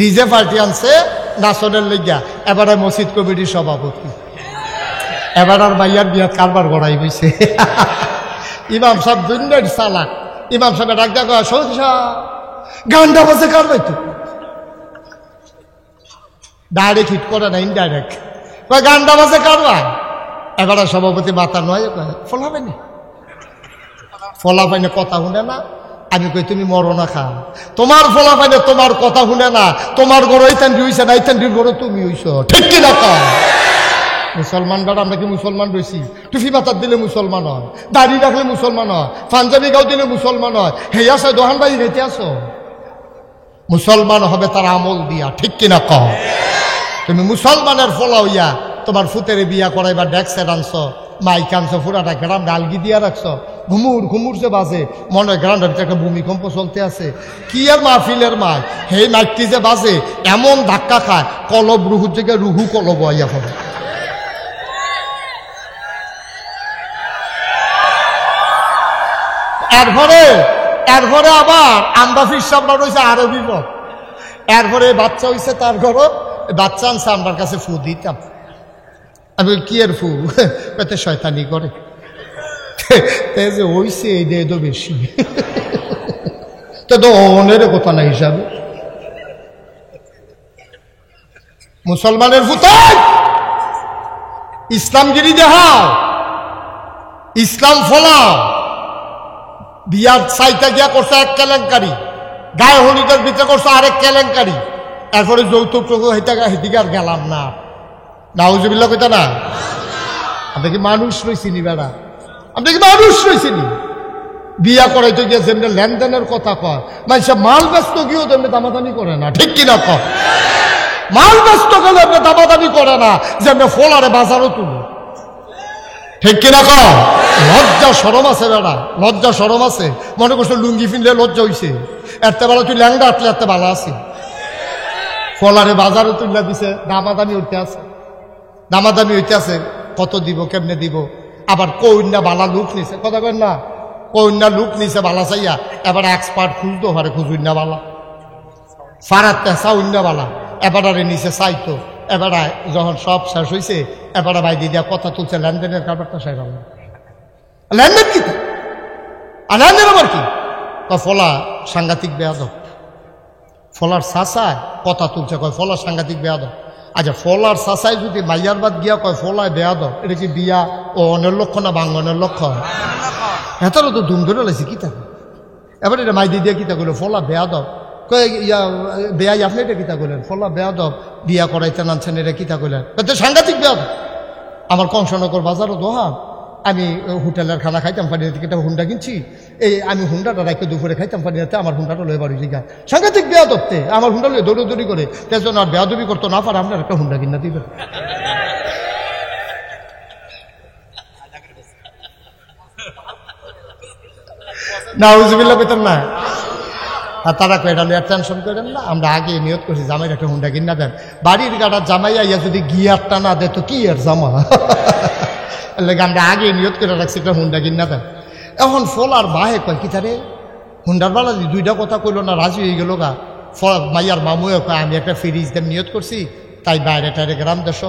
DJ party আনছে নাচনের লেগা, এবারে মসজিদ কমিটির সভাপতি, এবার আর মাইয়ার বিয়াত কারবার গড়াই হয়েছে। ইমাম সাহেব দুনিয়ার চালাক, ইমাম সাহেব ডাক ডাক সৌদি সাহেব গানটা বাজে কারবাই তো, ডাইরেক্ট হিট করে না, ইনডাইরেক্ট গানটা বাজে কারবা। এবারে সভাপতি মাথা নয়, ফলা পাইনি ফলা পাইনে কথা শুনে না। আমি কই তুমি মরো না খা, তোমার ফলা পাইনে তোমার কথা শুনে না, তোমার গড় এইতান হইছে না, এইতান গড় তুমি হইছ, ঠিক কিনা কা? মুসলমান বেড়া, আমরা কি মুসলমান রয়েছি? টুফি মাথার দিলে মুসলমান হয়, দাড়ি রাখলে মুসলমান হয়, পাঞ্জাবি গাও দিলে মুসলমান হয়। হে আসে দোহান বাড়ি রেতে আসো, মুসলমান হবে তার আমল দিয়া, ঠিক কিনা কও? তুমি মুসলমানের ফলা হইয়া তোমার ফুতেরে বিয়া করাইবার ডেক্সে আনছ, মাইক আনছ, পুরাটা গ্রাম ডালগি দিয়া রাখছ, ঘুমুর ঘুমুর যে বাজে, মনে গ্রামের ভিতরে একটা ভূমিকম্প চলতে আছে। কি আর মাহফিলের মাইক, সেই মাইকটি যে বাজে এমন ধাক্কা খায়, কলব রুহুর থেকে রুহু কলব আইয়া হবে। এরপরে আবার আমরা ফিরসাবরা রয়েছে আরো বিপদ। এরপরে বাচ্চা হইছে তার ঘর, বাচ্চা আনছে আমার কাছে ফু দিতাম। আমি কি এর ফু? পেতে শয়তানি করে যে হইছে এই দিয়ে তো বেশি, তো অনের কথা না হিসাবে। মুসলমানের ফুতাই ইসলামগিরি দেখাও, ইসলাম ফলাও। বিয়ার সাইটা গিয়া করছে এক কেলেঙ্কারি, গায়ে হলুদের ভিতরে করছে আরেক কেলেঙ্কারি, এরপরে যৌতুক হেদিকে আর গেলাম না। নাউজুবিল্লাহ কইতা না? আমরা কি মানুষ রইছিনি বেড়া? আমরা কি মানুষ রইছিনি? বিয়া করাইতে গিয়ে যেমনি লেনদেনের কথা কয়, মানুষের মাল ব্যস্ত গিয়েও তেমনি দামাদামি করে না, ঠিক কিনা কয়? মাল ব্যস্ত গেলে এমনি দামাদামি করে না, যেমনি ফলারে বাজারও তুলে, ঠিক কিনা কয়? লজ্জা সরম আছে বেড়া, লজ্জা সরম আছে। মনে করছো লুঙ্গি ফিনলে লজ্জা হইছে, এরতে বেলা তুই ল্যাংডা আটলে এরতে ভালো আছে। ফলারে বাজারও তুললা দিছে, দামাদামি উঠতে আছে, দামাদামি হইতে আছে, কত দিব কেমনে দিব। আবার কন্যা বালা লুক নিছে, কথা কেন না, কন্যা লুক নিছে বালা চাইয়া, এবার এক্সপার্ট খুঁজতো হারে খুঁজুন্যা বালা, ফারাতে চাউন্যা বালা, এবারে নিচে চাইতো। এবারে যখন সব শেষ হয়েছে, এবারে ভাই দিদিয়া কথা তুলছে, লেনদেনের কারবারটা শেষ হল। লেনদেন কি? আর লেনদেন আবার কি? ফলা সাংঘাতিক বেয়াদব, ফলার চাচায় কথা তুলছে, কয় ফলা সাংঘাতিক বেয়াদব। আচ্ছা, ফলার চাচাই যদি মাইয়ার বাদ গিয়া কয় ফলায় বেয়াদব, এটা কি বিয়া ও অনের লক্ষ্য না বাঙ্গনের লক্ষ্য? হেতারও তো ধুম ধরে লাগছে, কি থাকে? এবার এটা মাই দিদিয়া কিতা করলো, ফলা বেয়াদব। কয়ে ইয়া বেয়াই আপনি এটা কিতা করলেন? ফলা বেয়াদব, বিয়া করাইতে নানছেন, এটা কিতা করলেন? সাংঘাতিক বেয়াদব। আমার কংসনগর বাজারও দোহান, আমি হোটেলের খানা খাইতাম পারি না, একটা হুন্ডা কিনছি, এই আমি হুন্ডাটা রাখতে দুপুরে খাইতাম পারি না, আমার হুন্ডাটা লয়ে বাড়ি জিগা। সাংঘাতিক বেয়াদবতে আমার হুন্ডা লয়ে দৌড়ি করে, তেজন আর বেয়াদবি করতো না পারে, আপনার একটা হুন্ডা কিনা দিবেন। না হুজুবিল্লাহ পেতেন না। আর তারা কয়টা লিয়ার টেনশন করেন না, আমরা আগে নিয়ত করছি জামাইয়ের একটা হুন্ডা কিনা দেন। বাড়ির গাড়ার জামাই আইয়া যদি গিয়ারটা না দেয় তো কি আর জামা, আমরা আগে নিয়ত করে রাখছি একটা হুন্ডা কিনা দেন। এখন ফলার বাহে কয় কি তারে হুন্ডার বেলা দুইটা কথা কইলো না, রাজি হয়ে গেল গা। মাইয়ার মামুয়ে কয় আমি একটা ফ্রিজ দেন নিয়ত করছি, তাই বাইরে টাইরে গ্রাম দেশ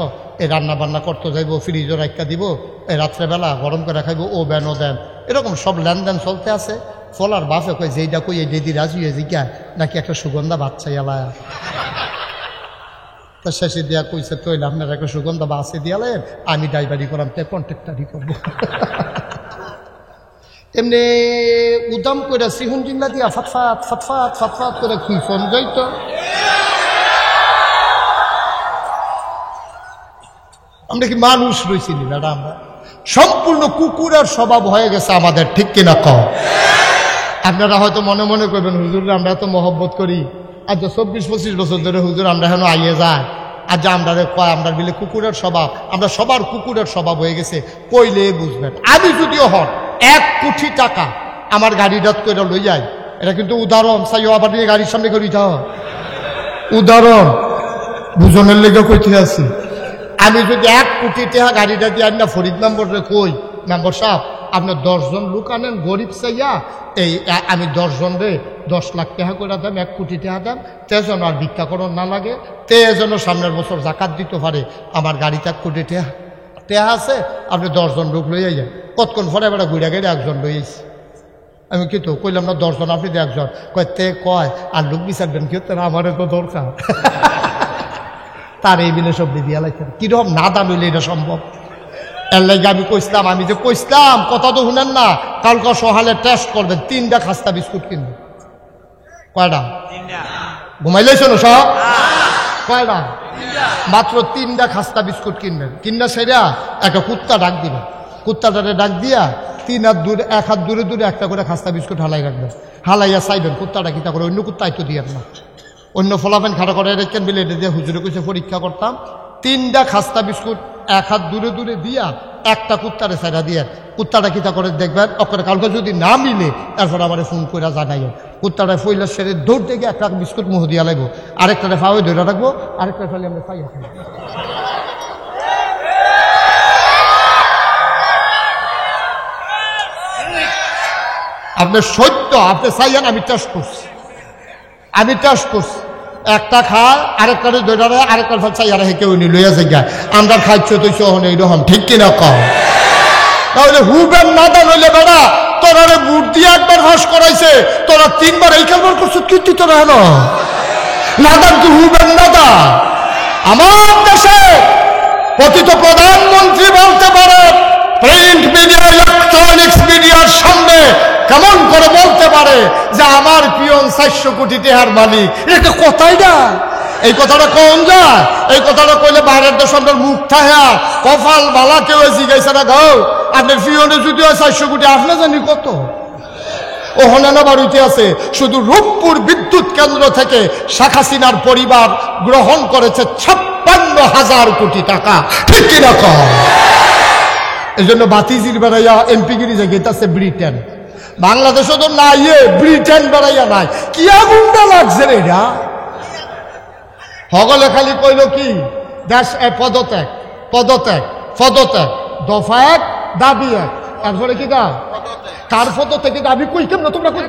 এই রান্না বান্না করতে যাইব, ফ্রিজও রাখা দিব, এই রাত্রেবেলা গরম করে খাইব, ও বেনও দেন, এরকম সব লেনদেন চলতে আছে। ফলার বাপে কয় যেইটা কই এই দিদি রাজি হয়ে জিজ্ঞা নাকি একটা সুগন্ধা বাচ্চা এলায়া। তা শেষে দিয়া কইছে তৈলে আপনার একটা সুগন্ধা বাসে দিয়ালেন, আমি ড্রাইভারি করাম, তে কন্ট্রাক্টারি করবো। এমনি উদাম করে সিহুন জিল্লা দিয়া ফাতফাত ফাতফাত ফাতফাত করে কি ফোন যাইত। আমরা কি মানুষ রয়েছি নি ম্যাডাম? আমরা সম্পূর্ণ কুকুরের স্বভাব হয়ে গেছে আমাদের, ঠিক কিনা কও? আপনারা হয়তো মনে মনে করবেন হুজুর আমরা এত মহব্বত করি, আজ 24-25 বছর ধরে হুজুর আমরা এখন আইয়ে যায়, আজ আমরা কয় আমরা বিলে কুকুরের স্বভাব, আমরা সবার কুকুরের স্বভাব হয়ে গেছে। কইলে বুঝবেন, আমি যদিও হন 1 কোটি টাকা আমার গাড়িটা করে লই যাই, এটা কিন্তু উদাহরণ চাই, আবার নিয়ে গাড়ির সামনে করে দিতে হয়, উদাহরণ বুঝনের লেগে কইতে আছি। আমি যদি 1 কোটি টাকা গাড়িটা দিয়ে না ফরিদ মেম্বরে কই, মেম্বার সাহেব আপনি 10 জন লোক আনেন গরিব চাইয়া, এই আমি 10 জন রে 10 লাখ টাকা করে দাম, 1 কোটি টাকা দাম, তে যেন আর ভিক্ষা করণ না লাগে, তে যেন সামনের বছর জাকাত দিতে পারে। আমার গাড়িতে 1 কোটি টাকা আছে, আপনি 10 জন লোক লইয়া যান। কতক্ষণ পরে এবার ঘুরে গেলে 1 জন লইয়েছি। আমি কি তো কইলাম না 10 জন, আপনি 1 জন কয়, তে কয় আর লোক বিচারবেন কি হচ্ছে না, আমারও তো দরকার। তার এই বিলে সব দিয়ে লাগছে, কিরকম না দাম হইলে এটা সম্ভব? এর লাগে আমি কইসলাম, আমি যে কইসলাম কথা তো শুনেন না, কালকে সকালে টেস্ট করবেন, 3টা খাস্তা বিস্কুট কিনবেন। কয়টা? ঘুমাইলেছ না সব? কয়টা? মাত্র 3টা খাস্তা বিস্কুট কিনবেন। কিনা সেরা একটা কুত্তা ডাক দিবেন, কুত্তাটারে ডাক দিয়া 3 হাত দূরে 1 হাত দূরে দূরে একটা করে খাস্তা বিস্কুট হালাই রাখবেন। হালাইয়া চাইবেন কুত্তাটা কিতা করে, অন্য কুত্তাই তো দিয়ে না, অন্য ফলাফেন খাটা করে রেখেন বিলে এটা দিয়ে হুজুরে কইছে পরীক্ষা করতাম। 3টা খাস্তা বিস্কুট 1 হাত দূরে দূরে দিয়া একটা কুত্তারে সাইডা দিয়ে, কুত্তাটা কিতা করে দেখবেন, অক্ষরে কালকে যদি না মিলে তারপর আমার ফোন করে জানাইও। কুত্তাটা ফইলা সেরে দৌড় থেকে একটা বিস্কুট মুহ দিয়া লাগবো, আরেকটারে ফাওয়ে ধরে রাখবো, আরেকটা ফেলে আমরা খাইয়া খাই। আপনার সত্য, আপনি চাইয়েন, আমি টেস্ট করছি, একটা খায় আরেকটারে দৈরা, আরেকটার ফল চাইয়ারা হেঁকে উনি লইয়া জায়গা আমরা খাইছো তো সহন এইরকম, ঠিক কিনা কম? তাহলে হুবেন না দান হইলে বেড়া তোরারে বুট দিয়ে 1বার ফাঁস করাইছে, তোরা 3বার এই কারবার করছো, কীর্তি তোরা হেন নাদান কি হুবেন নাদা? আমার দেশে পতিত প্রধানমন্ত্রী বলতে পারে, প্রিন্ট মিডিয়া ইলেকট্রনিক্স মিডিয়ার সামনে কেমন করে বলতে পারে যে আমার পিয়ন 400 কোটি টাকার মালিক? এটা কথাই না, এই কথাটা কোন যায়? এই কথাটা কইলে বাইরের দেশ আপনার মুখ থাকা কপাল বালা কেউ জিগাইছে না, গাও আপনার পিয়নে যদি 400 কোটি, আপনি জানি কত? ও হনানা বাড়িতে আছে। শুধু রূপপুর বিদ্যুৎ কেন্দ্র থেকে শেখ হাসিনার পরিবার গ্রহণ করেছে 56,000 কোটি টাকা, ঠিক কিনা কম? এই জন্য বাতিজির বেড়াইয়া এমপিগিরি জায়গাছে ব্রিটেন, বাংলাদেশও তো নাই, ব্রিটেন বেড়াইয়া নাই। কি আগুনটা লাগছে রে এটা? হগলে খালি কইল কি দেশ পদত্যাগ পদত্যাগ পদত্যাগ, দফা 1 দাবি 1, তারপরে কি গা কার পদত্যাগ দাবি কই কেমন তোমরা কই?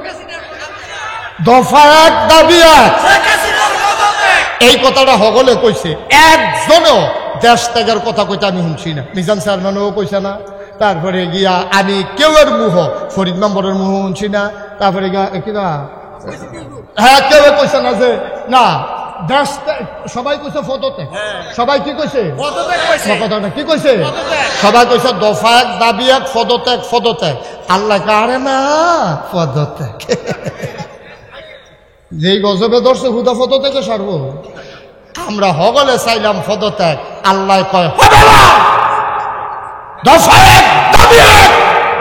দফা 1 দাবি 1, এই কথাটা হগলে কইছে, একজনও দেশ ত্যাগের কথা কইতে আমি শুনছি না। মিজান চেয়ারম্যানও কইছে না, তারপরে গিয়া আমি কেউয়ের মুহ, ফরিদ মেম্বরের মুহ শুনছি না, তারপরে গিয়া কিনা হ্যাঁ কেউ কইছে না যে না দেশ, সবাই কইছে পদত্যাগ, সবাই কি কইছে? কথা কি কইছে? সবাই কইছে দফা 1 দাবি 1, পদত্যাগ পদত্যাগ। আল্লাহ কারে না পদত্যাগ, যেই গজবে ধরছে হুদা পদত্যাগে সারব। আমরা হগলে চাইলাম পদত্যাগ, আল্লাহ কয় হবে না, দফা 1 দাবি 1,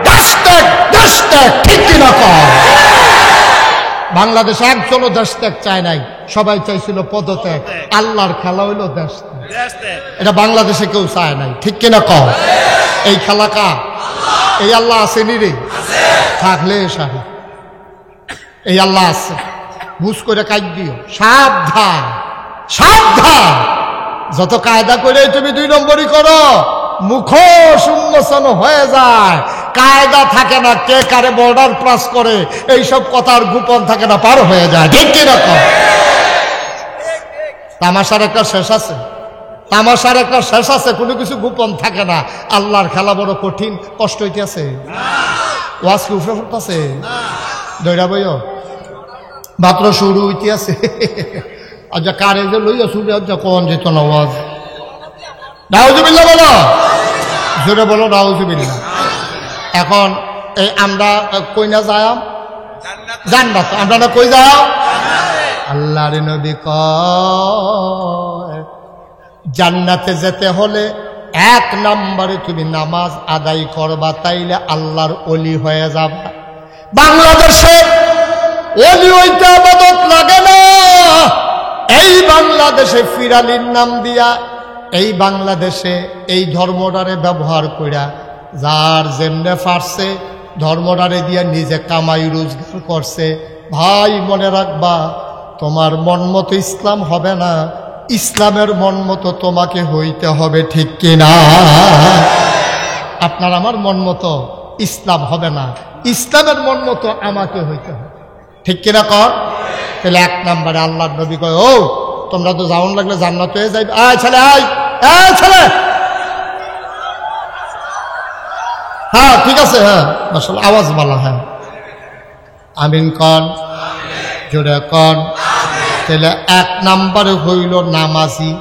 দেশ ত্যাগ, ঠিক কিনা কয়? বাংলাদেশ একজনও দেশ ত্যাগ চায় নাই, সবাই চাইছিল পদত্যাগ। আল্লাহর খেলা হইল দেশ ত্যাগ, এটা বাংলাদেশে কেউ চায় নাই, ঠিক কিনা কও? এই খেলা কার? এই আল্লাহ আসেনি রে, থাকলে সারি এই আল্লাহ আছে, বুঝ করে কাজ দিও, সাবধান সাবধান। যত কায়দা করে তুমি 2 নম্বরই করো, মুখ উন্মোচন হয়ে যায়, কায়দা থাকে না, কে কারে বর্ডার ক্রস করে এইসব কথার গোপন থাকে না, পার হয়ে যায়, ঠিক কিরকম? তামাশার একটা শেষ আছে, তামাশার একটা শেষ আছে, কোনো কিছু গোপন থাকে না। আল্লাহর খেলা বড় কঠিন, কষ্ট হইতেছে, ওয়াজ কি উফরে পড়তেছে, দৈরা বইও মাত্র শুরু হইতে আছে। আচ্ছা কারে যে লইয়া শুরু আচ্ছা কোন যেত না ওয়াজ? নাউজুবিল্লাহ বলো, জোরে বলো নাউজুবিল্লাহ। এখন এই আমরা কই না যাম জান্নাত, আমরা না কই যাও? আল্লাহর নবী কয় জান্নাতে যেতে হলে 1 নম্বরে তুমি নামাজ আদায় করবা, তাইলে আল্লাহর ওলি হয়ে যাবা। বাংলাদেশে ওলি হইতে ইবাদত লাগে না, এই বাংলাদেশে ফিরালির নাম দিয়া, এই বাংলাদেশে এই ধর্মটারে ব্যবহার কইরা যার যেমনে পারছে ধর্মটারে দিয়া নিজে কামাই রোজগার করছে। ভাই মনে রাখবা, তোমার মন মতো ইসলাম হবে না, ইসলামের মন মতো তোমাকে হইতে হবে, ঠিক কিনা? আপনার আমার মন মতো ইসলাম হবে না। ইসলামের মন মতো আমাকে হইতে হবে, ঠিক কিনা কর? তাহলে 1 নম্বরে আল্লাহর নবী কয়, ও তোমরা তো যাওন লাগলে জান্নাত হয়ে যাইবে। আয় ছেলে, আয় ছেলে। হ্যাঁ ঠিক আছে, হ্যাঁ মাশাআল্লাহ, আওয়াজ বলা, হ্যাঁ আমিন কন, জোরে কন। তাহলে 1 নম্বরে হইল নামাজি,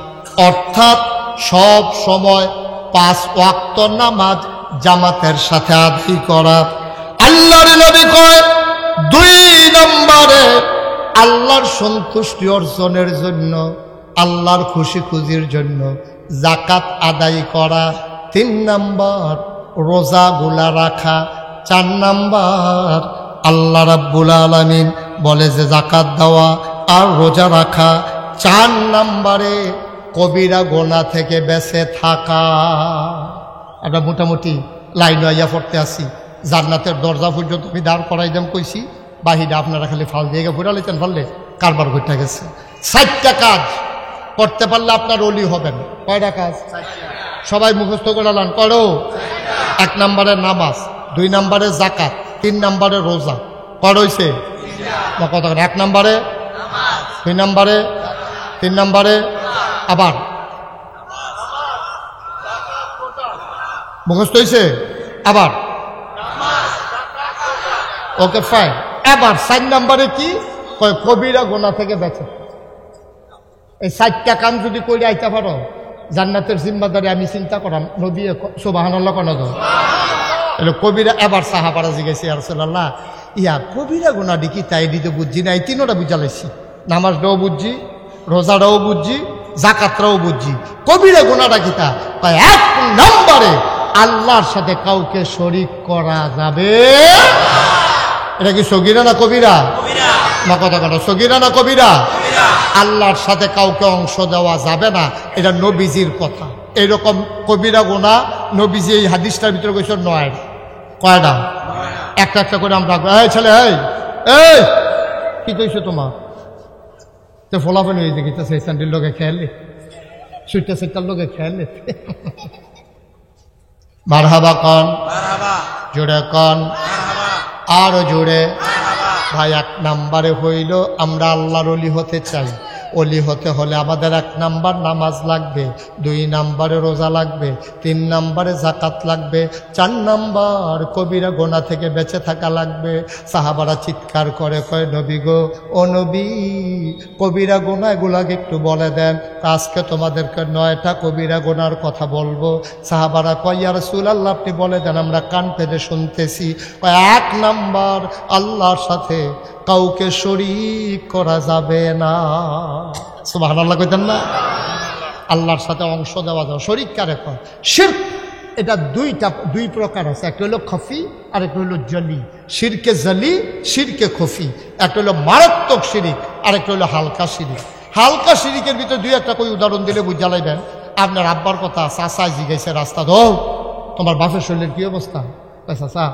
অর্থাৎ সব সময় 5 ওয়াক্ত নামাজ জামাতের সাথে আদায় করা। আল্লাহর নবী কয় 2 নম্বরে আল্লাহর সন্তুষ্টি অর্জনের জন্য, আল্লাহর খুশি খুশির জন্য যাকাত আদায় করা। 3 নম্বর রোজাগুলা রাখা। 4 নম্বর আল্লাহ রাব্বুল আলামিন বলে যে জাকাত দেওয়া আর রোজা রাখা। 4 নম্বরে কবিরা গোনা থেকে বেঁচে থাকা। আমরা মোটামুটি লাইন আইয়া পড়তে আসি, জান্নাতের দরজা পর্যন্ত আমি দাঁড় করাই দাম কইছি, বাহিরে আপনারা খালি ফাল দিয়ে ঘুরা লইতেন, ফাললে কারবার ঘুরতে গেছে। 4টা কাজ করতে পারলে আপনার অলি হবেন। কয়টা কাজ? সবাই মুখস্থ করে লান করো। 1 নম্বরে নামাজ, 2 নম্বরে জাকাত, 3 নম্বরে রোজা। কয় হইছে? কথা 1 নম্বরে, 2 নম্বরে, 3 নম্বরে, আবার মুখস্থ হয়েছে, আবার ওকে ফাইন। এবার 4 নম্বরে কি কয়? কবিরা গোনা থেকে বেঁচে। এই 4টা কাম যদি করে আইতে পারো, জান্নাতের জিম্মাদারি আমি চিন্তা করাম। নবী সুবহানাল্লাহ কোন দো এলো কবিরা। এবার সাহাবারা জিজ্ঞাসা, ইয়া রাসূলুল্লাহ, ইয়া কবিরা গোনা ডিকি তাই দিতে বুঝছি না, এই 3টা বুঝালাইছি, নামাজটাও বুঝছি, রোজাটাও বুঝছি, জাকাতটাও বুঝছি, কবিরা গোনাটা কি? তা 1 নম্বরে আল্লাহর সাথে কাউকে শরীক করা যাবে। এটা কি সগীরা না কবিরা? মা কথা কথা, সগীরা না কবিরা? আল্লাহর সাথে কাউকে অংশ দেওয়া যাবে না, এটা নবীজির কথা। এইরকম কবিরা গুনাহ নবীজি এই হাদিসটার ভিতরে কইছেন 9। কয়টা? একটা একটা করে আমরা, এই ছেলে, এই কি কইছো তোমার? তো ফলাফল হয়ে দেখিতে সেই স্যান্ডেল লোকে খেয়ালে, সুইটা সেটার লোকে খেয়ালে। মারহাবা কন, জোরে কন, আরো জোরে। ভাই 1 নম্বরে হইল আমরা আল্লাহর ওলি হতে চাই। ওলি হতে হলে আমাদের 1 নম্বর নামাজ লাগবে, 2 নম্বরে রোজা লাগবে, 3 নম্বরে জাকাত লাগবে, 4 নম্বর কবিরা গোনা থেকে বেঁচে থাকা লাগবে। সাহাবারা চিৎকার করে কয়, নবী গো, ও নবী, কবিরা গোনা এগুলাকে একটু বলে দেন। আজকে তোমাদেরকে 9টা কবিরা গোনার কথা বলবো। সাহাবারা কয়, ইয়া রাসূলুল্লাহ আপনি বলে দেন, আমরা কান পেতে শুনতেছি। 1 নম্বর আল্লাহর সাথে কাউকে শরীক করা যাবে না। সুবহানাল্লাহ কইতেন না? আল্লাহর সাথে অংশ দেওয়া যাবে। শরীক কারে কয়? শিরক। এটা 2 প্রকার আছে, একটা হলো খফি আর একটা হলো জলি। শিরকে জলি, শিরকে খফি। একটা হলো মারাত্মক শিরিক আর একটা হলো হালকা শিরিক। হালকা শিরিকের ভিতরে 2-1টা কই উদাহরণ দিলে বুঝা লাইবেন। আপনার আব্বার কথা চাচা জিগাইছে রাস্তা, ধো তোমার বাপের শরীরের কি অবস্থা? চাচা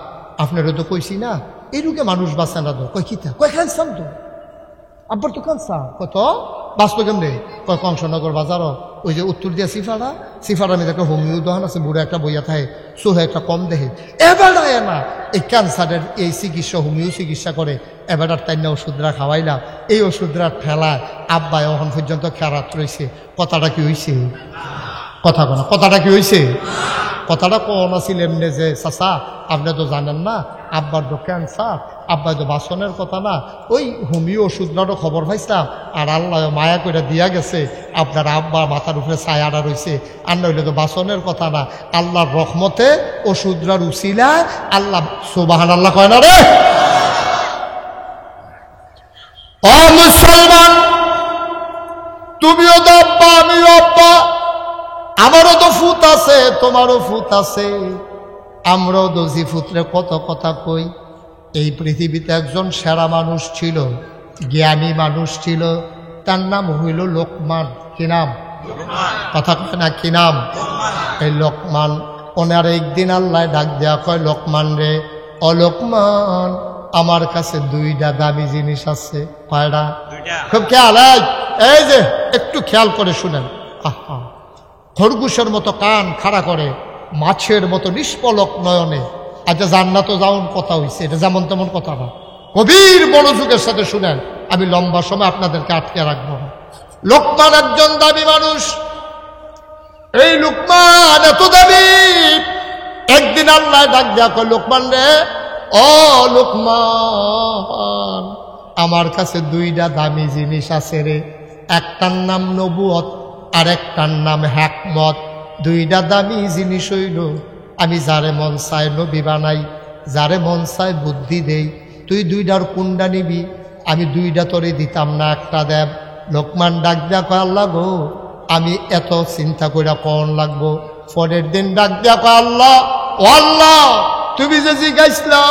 আপনারও তো কইছি না, এই রোগে মানুষ বাঁচে না। তো কয় কিতা? কয় ক্যান্সার। তো আব্বার তো ক্যান্সার। কত বাঁচলো কেমনে? কয় কংসনগর বাজারও ওই যে উত্তর দিয়া সিফারার মধ্যে একটা হোমিও দোকান আছে, বুড়ো একটা বইয়া থাকে, সোহে একটা কম দেহে। এবার না এই ক্যান্সারের এই চিকিৎসা, হোমিও চিকিৎসা করে। এবার তাই না ওষুধরা খাওয়াইলাম, এই ওষুধরা ঠেলায় আব্বা এখন পর্যন্ত খেরাত রয়েছে। কথাটা কি হয়েছে? কথা কোনা, কথাটা কি হয়েছে? কথাটা কোন আছিল এমনি যে, চাচা আপনি তো জানেন না আব্বার তো ক্যান্সার, আব্বা তো বাসনের কথা না, ওই হোমিও ওষুধটারও খবর পাইছিলাম, আর আল্লাহ মায়া করে দিয়া গেছে, আপনার আব্বা মাথার উপরে ছায়াটা রয়েছে। আর নইলে তো বাসনের কথা না, আল্লাহর রহমতে ওষুধটার উছিলায় আল্লাহ। সুবহানাল্লাহ কয় না রে? ও মুসলমান, তুমিও তো আব্বা, আমিও আব্বা, আমারও তো ফুত আছে, তোমারও ফুত আছে, আমরাও দোষী ফুতরে কত কথা কই। এই পৃথিবীতে একজন সেরা মানুষ ছিল, জ্ঞানী মানুষ ছিল, তার নাম হইল লোকমান। কি নাম? কথা কয় না, কি নাম? এই লোকমান। ওনার একদিন আল্লাহ ডাক দেয়া কয়, লোকমান রে, ও লোকমান, আমার কাছে 2টা দামি জিনিস আছে। কয়টা? খুব খেয়াল, এই যে একটু খেয়াল করে শুনেন। আহা, খরগোশের মতো কান খাড়া করে, মাছের মতো নিষ্পলক নয়নে আচ্ছা জান্নাতও যাওন কথা হইছে, এটা যেমন তেমন কথা না, গভীর মনোযোগের সাথে শুনেন, আমি লম্বা সময় আপনাদেরকে আটকে রাখবো না। লোকমান একজন দাবি মানুষ, এই লোকমান এত দাবি, একদিন আল্লাহ ডাক দেয়া কয়, লোকমান রে, ও লোকমান, আমার কাছে দুইটা দামি জিনিস আছে রে, একটার নাম নবুয়ত আর একটার নাম হিকমত। দুইটা দামি জিনিস হইল, আমি যারে মন চায় নবী বানাই, যারে মন চায় বুদ্ধি দেই, তুই দুইটার কোনটা নিবি? আমি দুইটা তোরে দিতাম না, একটা দেব। লোকমান ডাক দেয়া কয়, আল্লাহ গো, আমি এত চিন্তা কইরা কোন লাগবো? পরের দিন ডাক দেয়া কয়, আল্লাহ, ও আল্লাহ, তুমি যে জিজ্ঞাসলা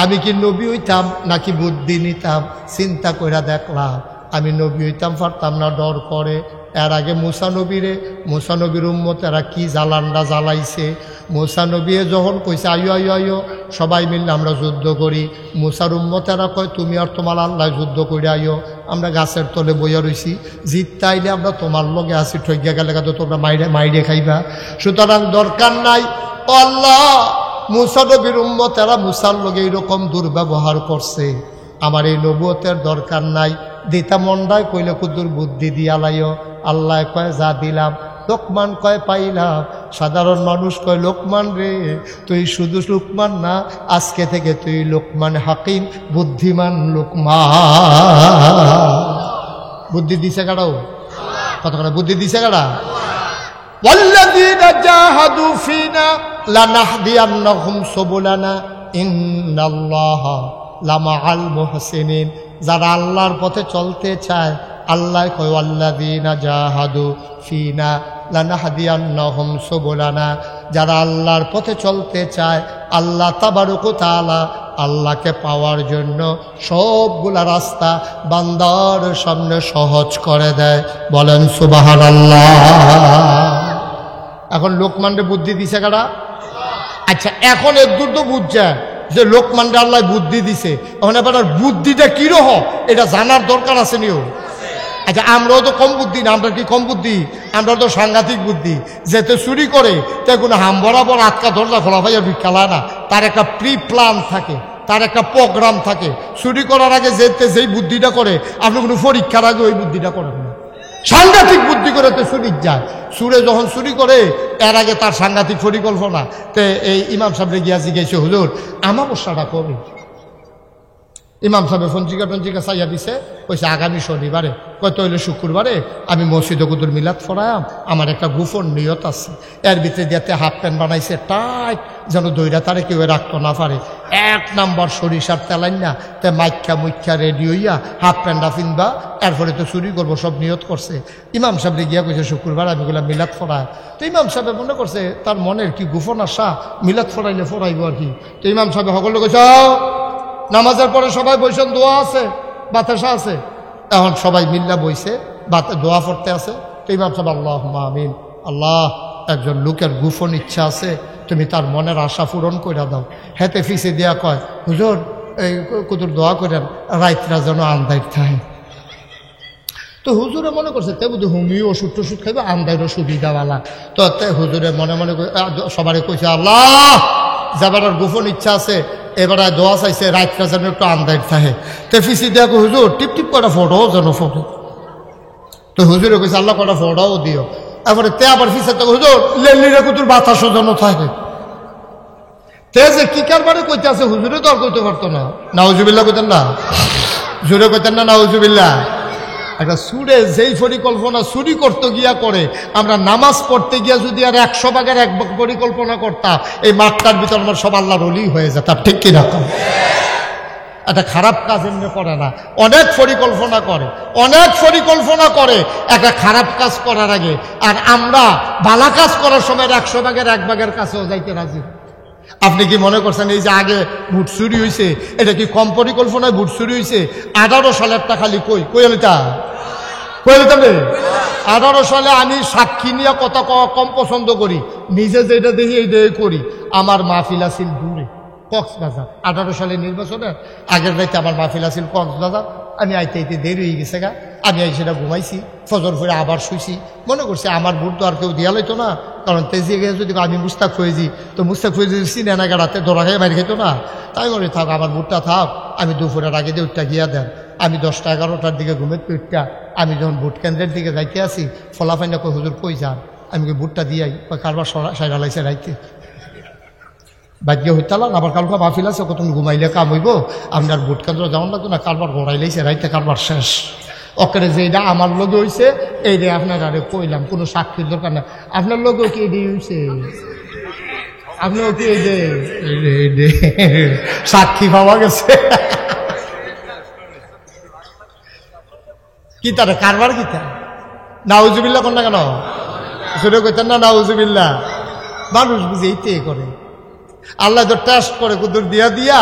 আমি কি নবী হইতাম নাকি বুদ্ধি নিতাম, চিন্তা কইরা দেখলাম আমি নবী হইতাম পারতাম না, ডর করে। এর আগে মুসা নবীর উম্মতেরা কি জ্বালানটা জ্বালাইছে। মুসা নবী যখন কইছে আইও আইও আইও সবাই মিললে আমরা যুদ্ধ করি, মুসার উম্মতেরা কয় তুমি আর তোমার আল্লাহ যুদ্ধ করে আইও, আমরা গাছের তলে বইয়া রইছি, জিততে আইলে আমরা তোমার লগে আসি, ঠকিয়া গেলে তো তোমরা মাইরে খাইবা, সুতরাং দরকার নাই। ও আল্লাহ, মুসা নবীর উম্মতেরা মুসার লগে এইরকম দুর্ব্যবহার করছে, আমার এই নবুয়তের দরকার নাই, দিতা মন্ডায় কইলে কুদুর বুদ্ধি দিয়া লাইও। আল্লাহ কয়, যা দিলাম। লোকমান কয়, পাইলাম। সাধারণ মানুষ কয়, লোকমান রে, তুই শুধু লোকমান না, আজকে থেকে তুই লোকমান হাকিম, বুদ্ধিমান লোকমান। বুদ্ধি দিছে কারাও, কত করে বুদ্ধি দিছে কারা? ওয়াল্লাযীনা জাহাদু ফীনা লানাহদিয়ান্নাহুম সুবুলানা ইন্নাল্লাহা লামাআল মুহসিনিন। যারা আল্লাহর পথে চলতে চায়, আল্লাহ কয়, ওয়াল্লাযীনা জাহাদু ফীনা লানাহদিয়ান্নাহুম সুবুলানা। যারা আল্লাহর পথে চলতে চায়, আল্লাহ তাবারক ওয়া তাআলা আল্লাহকে পাওয়ার জন্য সবগুলা রাস্তা বান্দার সামনে সহজ করে দেয়। বলেন সুবহানাল্লাহ। এখন লোকমানরে বুদ্ধি দিছে কারা? আচ্ছা, এখন একদূর তো বুঝছে যে লোকমানরে আল্লাহ বুদ্ধি দিছে, এখন এবার বুদ্ধিটা কিরকম এটা জানার দরকার আছে নিও। আচ্ছা, আমরাও তো কম বুদ্ধি না, আমরা কি কম বুদ্ধি? আমরা তো সাংঘাতিক বুদ্ধি। যেতে চুরি করে তে কোনো হাম বরাবর আটকা দরজা খোলা ভাইয়া বিকালা না, তার একটা প্রি প্ল্যান থাকে, তার একটা প্রোগ্রাম থাকে। চুরি করার আগে যেই বুদ্ধিটা করে, আপনি কোনো পরীক্ষার আগে ওই বুদ্ধিটা করেন না, সাংঘাতিক বুদ্ধি করে তো চুরি যায়। সুরে যখন চুরি করে এর আগে তার সাংঘাতিক পরিকল্পনা। তে এই ইমাম সাহেব গিয়া জিজ্ঞাসা, হুজুর আমাবস্যাটা কবে? ইমাম সাহেব ফঞ্জিকা চাইয়া দিছে, কইছে আগামী শনিবারে। কত হইলে শুক্রবারে আমি মসজিদে কুদুর মিলাদ ফরায়াম, আমার একটা গোপন নিয়ত আছে। এর ভিতরে দিয়াতে হাফ প্যান্ট বানাইছে টাইট, যেন দইরা তারে কেউ রাখতে না পারে। 1 নম্বর সরিষার তেলাইন না, তে মাইক্ষা মুখ্যা রেডি হইয়া হাফ প্যান্টটা ফিনবা, এরপরে তো চুরি করবো সব নিয়ত করছে। ইমাম সাহেব গিয়া কইছে শুক্রবার আমি গুলা মিলাদ ফরায়। তো ইমাম সাহেব মনে করছে তার মনের কি গোপন আশা, মিলাদ ফরাইলে ফরাইব আর কি। তো ইমাম সাহেব সকলে কইছে, নামাজের পরে সবাই বইছেন, দোয়া আছে, বাতাসা আছে। এখন সবাই মিল্লা বইছে, দোয়া পড়তে আছে। তো ইমাম সাহেব, আল্লাহুম্মা আমিন, আল্লাহ, একজন লোকের গোপন ইচ্ছা আছে, তুমি তার মনের আশা পূরণ করে দাও। হেতে ফিসে দিয়া কয়, হুজুর এই কুদুর দোয়া করেন রাইতরা যেন আন্দাইর থাকে। তো হুজুরে মনে করছে তে বুধ হুমিও ওষুধ টষুধ খাইবে, আন্দাইরও সুবিধাওয়ালা। তো হুজুরে মনে মনে সবারে কইছে, আল্লাহ, যাবার গোপন ইচ্ছা আছে, এবারে দোয়া চাইছে রাতটা যেন একটু আন্দাইর থাকে। তো ফিসি দেখো হুজুর টিপ টিপ কটা ফটোও যেন ফটো। তো হুজুরে কইছে, আল্লাহ কটা ফটোও দিও। এবারে তে আবার ফিসে তো হুজুর লেলিরে কুতুর বাতাসও যেন থাকে। তে যে কি কারবারে কইতে আছে হুজুরে তো আর কইতে পারতো না। নাউজুবিল্লাহ কইতেন না, জোরে কইতেন না নাউজুবিল্লাহ। একটা সুরে যেই পরিকল্পনা চুরি করতে গিয়া করে, আমরা নামাজ পড়তে গিয়া যদি আর 100 ভাগের 1 ভাগ পরিকল্পনা করতাম, এই মাঠটার ভিতর আমার সব আল্লাহর ওলি হয়ে যেতাম। ঠিক কিনা? একটা খারাপ কাজ এমনি করে না, অনেক পরিকল্পনা করে, অনেক পরিকল্পনা করে একটা খারাপ কাজ করার আগে। আর আমরা ভালো কাজ করার সময় 100 ভাগের 1 ভাগের কাছেও যাইতে রাজি। আপনি কি মনে করছেন এই যে আগে ভোট চুরি হয়েছে, এটা কি কম পরিকল্পনায় ভোট চুরি হয়েছে? 18 সালেরটা খালি কই আলিতা 18 সালে আমি সাক্ষী নিয়ে কথা কম পছন্দ করি, নিজে যেটা দেখি এইটাই করি। আমার মাহফিল আছিল দূরে, কক্সবাজার। 18 সালে নির্বাচনে আগের রাইতে আমার মাহফিল আছিল কক্সবাজার। আমি আইতে দেরি হয়ে গেছে গা। আমি এই সেটা ঘুমাইছি, ফজর করে আবার শুইছি, মনে করছি আমার ভোট তো আর কেউ দিয়া লইতো না, কারণ তেজিয়ে গেছে যদি আমি মুস্তাক ফয়েজি, তো মুস্তাক ফয়েজি সিনেনা গাড়াতে দৌড়া খেয়ে মারি খেতো না, তাই মনে থাক আমার ভোটটা থাক, আমি দুপুরের আগে দিয়ে উঠটা গিয়া দেন। আমি 10টা 11টার দিকে ঘুমের উঠটা আমি যখন ভোট কেন্দ্রের দিকে যাইতে আসি, ফলাফাইনা কই হুজুর কই যান, আমি ভোটটা দিয়াই কারবার সাইরা লাইছে রাইতে বাদ্য হইতালাম, আবার কালকে মাহফিল আছে, কত ঘুমাইলে কাম হইব, আপনার ভোট কেন্দ্র যেমন লাগতো না, কারবার ঘোরাইলেছে রাইতে, কারবার শেষ। ওখানে যেটা আমার লগে হয়েছে এইটা আপনার আরে কইলাম, কোনো সাক্ষীর দরকার না। আপনার লগেও কি এটাই হয়েছে? আপনিও কি এই যে সাক্ষী পাওয়া গেছে? কি তারা কারবার কি তা নাউজুবিল্লাহ কোন না কেন শুরু করতেন না নাউজুবিল্লাহ? মানুষ বুঝে এইতে করে, আল্লাহ তো টেস্ট করে, কুদুর দিয়া দিয়া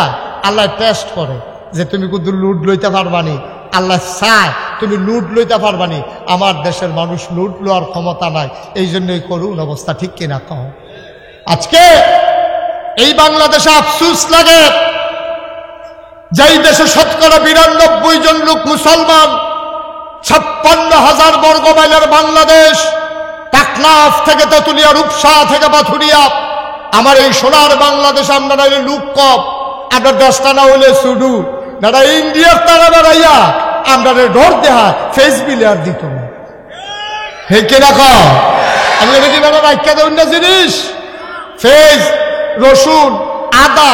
আল্লাহ টেস্ট করে যে তুমি কুদুর লুট লইতে পারবানি। আল্লাহ চায় তুমি লুট লইতে পারবানি। আমার দেশের মানুষ লুট লওয়ার ক্ষমতা নাই, এই জন্যই করুন অবস্থা, ঠিক কিনা কও? আজকে এই বাংলাদেশে আফসোস লাগে, যেই দেশে 92% জন লোক মুসলমান, 56,000 বর্গ মাইলের বাংলাদেশ, টাকনাফ থেকে তেতুলিয়া, রূপসা থেকে পাথুরিয়া, আমার এই সোনার বাংলাদেশ আপনারা লুক কপ, আপনার দেশটা না হলে শুধু দাদা ইন্ডিয়ার তারা বেড়াইয়া আপনাদের ডর দেহা ফেস বিলে আর দিত না, হে কে রাখো আমি কি বেড়া রাখা দেবেন না জিনিস, ফেস, রসুন, আদা,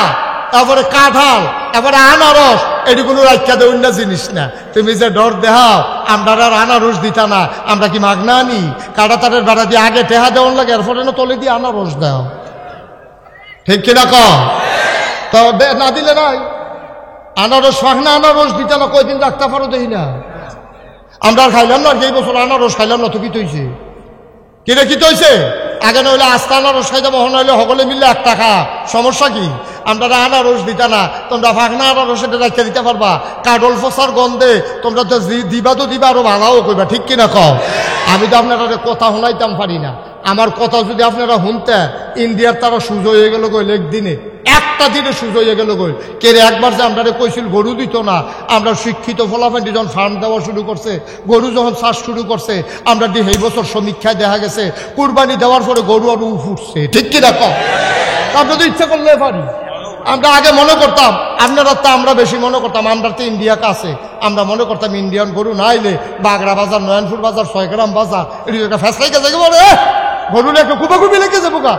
তারপরে কাঁঠাল, তারপরে আনারস, এটি কোনো রাখা দেবেন না জিনিস না। তুমি যে ডর দেহাও আমরা আর আনারস দিতা না, আমরা কি মাগনা আনি? কাটা তারের বেড়া দিয়ে আগে টেহা দেওয়ান লাগে, এরপরে না তলে দিয়ে আনারস দাও, ঠিক কিনা কও? তো না দিলে নাই আনারস, ফাঁকনা আনারস দিতে না, কয়দিন রাখতে পারো দেখি না। আমরা আর খাইলাম না, এই বছর আনারস খাইলাম না, তো কি তৈছে? কিরে কি তৈছে? আগে না হইলে আস্তা আনারস খাইতে, মহন হইলে সকলে মিললে 1 টাকা, সমস্যা কি? আমরা আনারস দিতা না, তোমরা ফাঁকনা আনারস এটা রাখতে দিতে পারবা, কাডল ফসার গন্ধে তোমরা তো দিবা, তো দিবা আরো ভালোও কইবা, ঠিক কিনা কও? আমি তো আপনারা কথা শোনাইতাম পারি না, আমার কথা যদি আপনারা শুনতেন, ইন্ডিয়ার তারা সুযোগ হয়ে গেল গইল, একদিনে একটা দিনে সুযোগ হয়ে গেল গই। কে একবার যে আমরা কইছিল গরু দিত না, আমরা শিক্ষিত ফলাফান্ডি যখন ফার্ম দেওয়া শুরু করছে, গরু যখন চাষ শুরু করছে, আমরা এই বছর সমীক্ষায় দেখা গেছে কুরবানি দেওয়ার পরে গরু আরো উঠছে, ঠিক কি দেখো? আমরা তো ইচ্ছা করলে পারি। আমরা আগে মনে করতাম, আপনারা তো আমরা বেশি মনে করতাম, আমরা তো ইন্ডিয়া কাছে, আমরা মনে করতাম ইন্ডিয়ান গরু না আইলে বাগড়া বাজার, নয়নপুর বাজার, 6 গ্রাম বাজার, এটি একটা ফেসলাই গেছে, গরু একটা কুপাকুপি লেগে যাবো গা,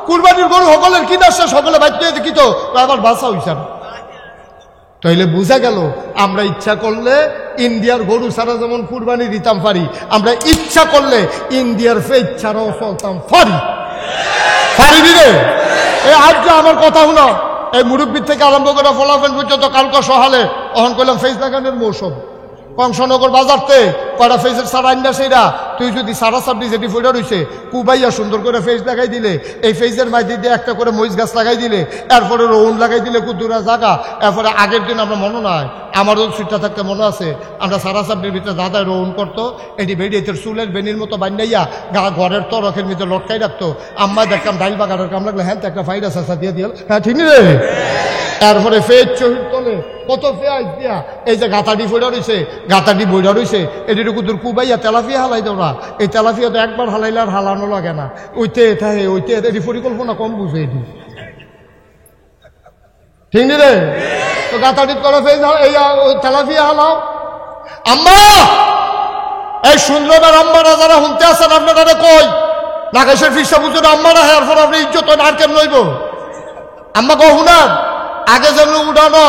কুরবানির গরু সকলের কিনা শেষ, সকলে বাচ্চা দেখি তো আবার বাসা হইছে না। তাইলে বুঝা গেল আমরা ইচ্ছা করলে ইন্ডিয়ার গরু ছাড়া যেমন কুরবানি দিতাম পারি, আমরা ইচ্ছা করলে ইন্ডিয়ার ফেজ ছাড়াও চলতাম পারি, পারিবি রে? এই আজ আমার কথা হলো, এই মুরব্বীর থেকে আরম্ভ করে ফলাফল পর্যন্ত কালকে সহালে অহন করলাম ফেজ লাগানোর মৌসুম, কংসনগর বাজারতে কয়টা ফেজের সারা আন্ডা, সেইটা তুই যদি সারা সাবডি যেটি ফুটা রয়েছে কুবাইয়া সুন্দর করে ফেজ লাগাই দিলে, এই ফেজের মাঝে দিয়ে একটা করে মরিচ গাছ লাগাই দিলে, এরপরে রৌন লাগাই দিলে কুদুরা জায়গা, এরপরে আগের দিন আমরা মনে নয়, আমারও সিটটা থাকতে মনে আছে, আমরা সারা সাবডির ভিতরে দাদায় রৌন করতো, এটি বেরিয়ে চুলের বেনির মতো বান্যাইয়া ঘরের তরকের ভিতরে লটকাই রাখতো। আম্মা দেখতাম ডাইল বাগানের কাম লাগলে হ্যাঁ একটা ফাইডা চাষা দিয়ে দিল, হ্যাঁ ঠিক রে। তারপরে ফেজ চহির তলে কত পেঁয়াজ দিয়া এই যে গাতাডি ফইরা রয়েছে, গাতাডি বইরা রয়েছে, এটিটুকু দূর কুবাইয়া তেলাফিয়া হালাই দেওয়া, এই তেলাফিয়া তো একবার হালাইলে আর হালানো লাগে না, ওইতে থাকে ওইতে, এটি পরিকল্পনা কম বুঝে, এটি ঠিক নি রে? তো গাতাডিত করে ফেজ এই তেলাফিয়া হালাও। আম্মা এই সুন্দরবার আম্মারা যারা শুনতে আসেন, আপনারা কই নাগেশের ফিসা বুঝুন আম্মারা, হ্যাঁ এরপর আপনি ইজ্জত আর কেন লইব? আম্মা কো শুনান, আগে যেন উড়ানো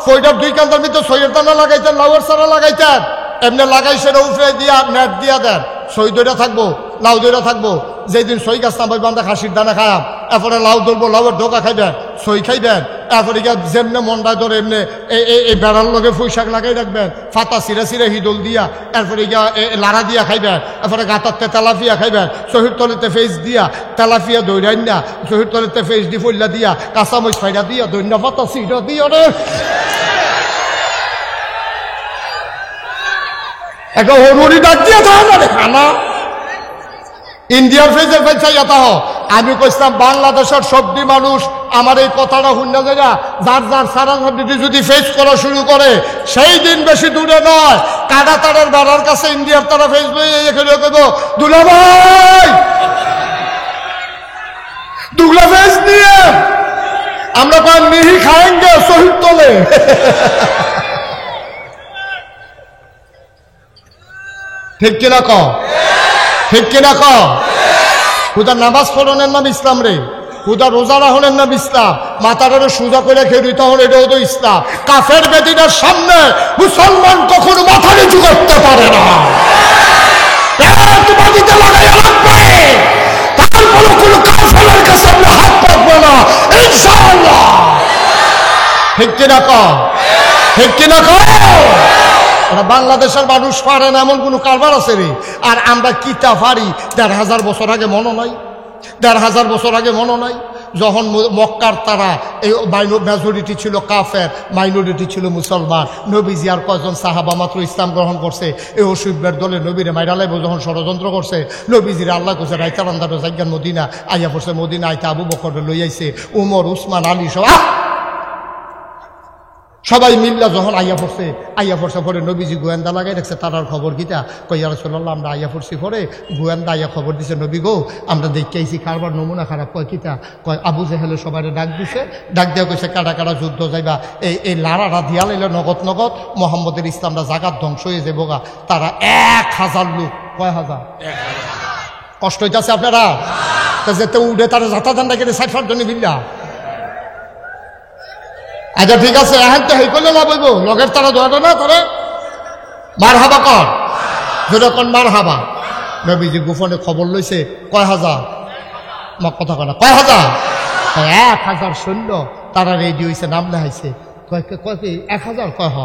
ফইটার 2 কান্দার ভিতরে সইয়ের দানা লাগাইতেন, লাউয়ের সারা লাগাইতেন, এমনি লাগাই সেটা উফরে দিয়া নেট দিয়া দেন, সই দইটা থাকবো, লাউ দইটা থাকবো। যেদিন সই গাছ নামাইব আমরা খাসির দানা খায়াম, এরপরে লাউ ধরবো, লাউয়ের ডোকা খাইবেন, সই খাইবেন, এরপরে গিয়া যেমনে মন্ডায় ধরে এমনি এই বেড়ার লগে ফুইশাক লাগাই রাখবেন, ফাতা সিরা সিরা হিদল দিয়া, এরপরে গিয়া লাড়া দিয়া খাইবেন, এরপরে গাতারতে তেলাফিয়া খাইবেন, শহীদ তলেতে ফেস দিয়া তেলাফিয়া দৈরাইন না, শহীদ তলেতে ফেস দি ফইলা দিয়া, কাঁচামচ ফাইডা দিয়া, দৈন্যা ফাতা সিরা দিয়া রে একটা হরুড়ি ডাক দিয়া থাকে খানা ইন্ডিয়ার ফেজের ফেজ চাইয়া তাহ। আমি কইতাম বাংলাদেশের সবজি মানুষ আমার এই কথাটা শুননা যায়, যার যার সারা যদি ফেস করা শুরু করে সেই দিন বেশি দূরে নয়, কাটা তারের বাড়ার কাছে ইন্ডিয়ার তারা ফেসবুক এখানে কইব দুলাভাই দুগলা ফেস নিয়ে আমরা কয় মিহি খাएंगे শহীদ তোলে। ঠিক কিনা ক, ঠিক কিনা ক? খুদা নামাজ পড়নের নাম ইসলাম রে, খুদা রোজা রাখনের নাম ইসলাম, মাথাটারে সোজা করে খেয়ে তখন এটাও তো ইসলাম। কাফের বেদিনের সামনে মুসলমান কখনো মাথা নিচু করতে পারে না, মাটিতে লাগাইয়া রাখবে, তারপরে কোনো কাফেরের কাছে আমরা হাত পাতবো না ইনশাআল্লাহ। ঠিক কিনা ক, ঠিক কিনা ক? বাংলাদেশের মানুষ পারে না এমন কোনো কারবার আছে রে? আর আমরা কিতা পারি ১,৫০০ বছর আগে মনে নাই, ১,৫০০ বছর আগে মনে নাই যখন মক্কার তারা এই মেজরিটি ছিল কাফের, মাইনরিটি ছিল মুসলমান। নবীজি আর কয়জন সাহাবা মাত্র ইসলাম গ্রহণ করছে। এই অসুবিধার দলে নবীরে মাইরালাইব যখন ষড়যন্ত্র করছে, নবীজির আল্লাহ করছে রাইতা বান্দার জায়গার মদিনা আইয়া পড়ছে। মদিনা আইতে আবু বকর লই আইছে, উমর, উসমান, আলী সবাই মিল্লা যখন আইয়া পড়ছে পরে নবীজি গোয়েন্দা লাগাই রাখছে। তারার খবর গীতা কই ইয়া রাসূলুল্লাহ আমরা আইয়া পড়ছি। পরে গোয়েন্দা আইয়া খবর দিছে নবী গো আমরা দেখতে আইছি কারবার নমুনা খারাপ। কয় কিতা? কয় আবু জেহেলে সবাই ডাক দিছে, ডাক দিয়া কইছে কাটা কাটা যুদ্ধ যাইবা। এই লাড়াটা দিয়া লাইলে নগদ নগদ মোহাম্মদের ইসলামরা জাগাত ধ্বংস হয়ে যাবো গা। তারা ১,০০০ লোক, কয় হাজার? কষ্ট হইতাছে আপনারা যেতে উঠে তারা যাতা ধান্দা কেটে ৬০ জনে বিল্লা। আচ্ছা ঠিক আছে, এখন তো হেই করলে না বলবো লগের তারা দোয়াটা না তারা মার হাবা কর যেরকম মার হাবা। নবীজি গোপনে খবর লইছে কয় হাজার, আমার কথা কয় না, কয় হাজার? ১,০০০ সৈন্য তারা রেডি হয়েছে, নাম লেখাইছে। কয় ১,০০০? কয় হ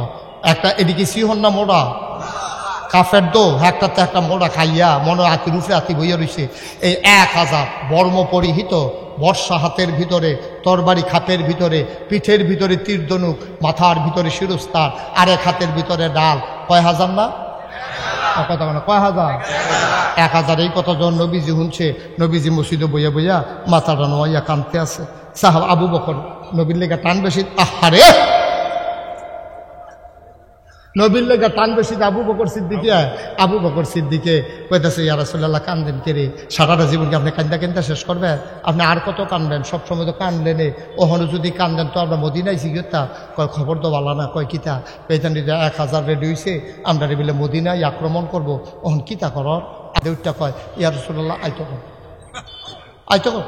একটা এদিকে সিহন না মোড়া কাফের দো একটাতে একটা মোড়া খাইয়া মনে আতির উপরে আতি বইয়া রয়েছে। এই ১,০০০ বর্ম পরিহিত, বর্ষা হাতের ভিতরে, তরবারি খাপের ভিতরে, পিঠের ভিতরে তীরধনুক, মাথার ভিতরে শিরস্তার, আরেক হাতের ভিতরে ডাল। কয় হাজার না? কথা না, কয় হাজার? ১,০০০। এই কথা যখন নবীজি শুনছে, নবীজি মসজিদে বইয়া বইয়া মাথাটা নোয়াইয়া কাঁদতে আছে। সাহাব আবু বকর নবীর লেগে টান বেশি, আহারে নবীর লেগে টান বেশি। আবু বকর সিদ্দিকে কইতাছে ইয়া রাসূলুল্লাহ কান্দেন কেরে, সারাটা জীবনকে আপনি কান্দা কান্দা শেষ করবেন? আপনি আর কত কানবেন? সবসময় তো কানলেনে, ওখানে যদি কান্দেন তো আমরা মদিনায় শিখতা। কয় খবর তো ভালো না। কয় কিতা? পেতান ১,০০০ রেডি হয়েছে, আমরা রেবিলে মদিনায় আক্রমণ করবো। ওহন কিতা কর আদেউটা? কয় ইয়া রাসূলুল্লাহ আইতো কর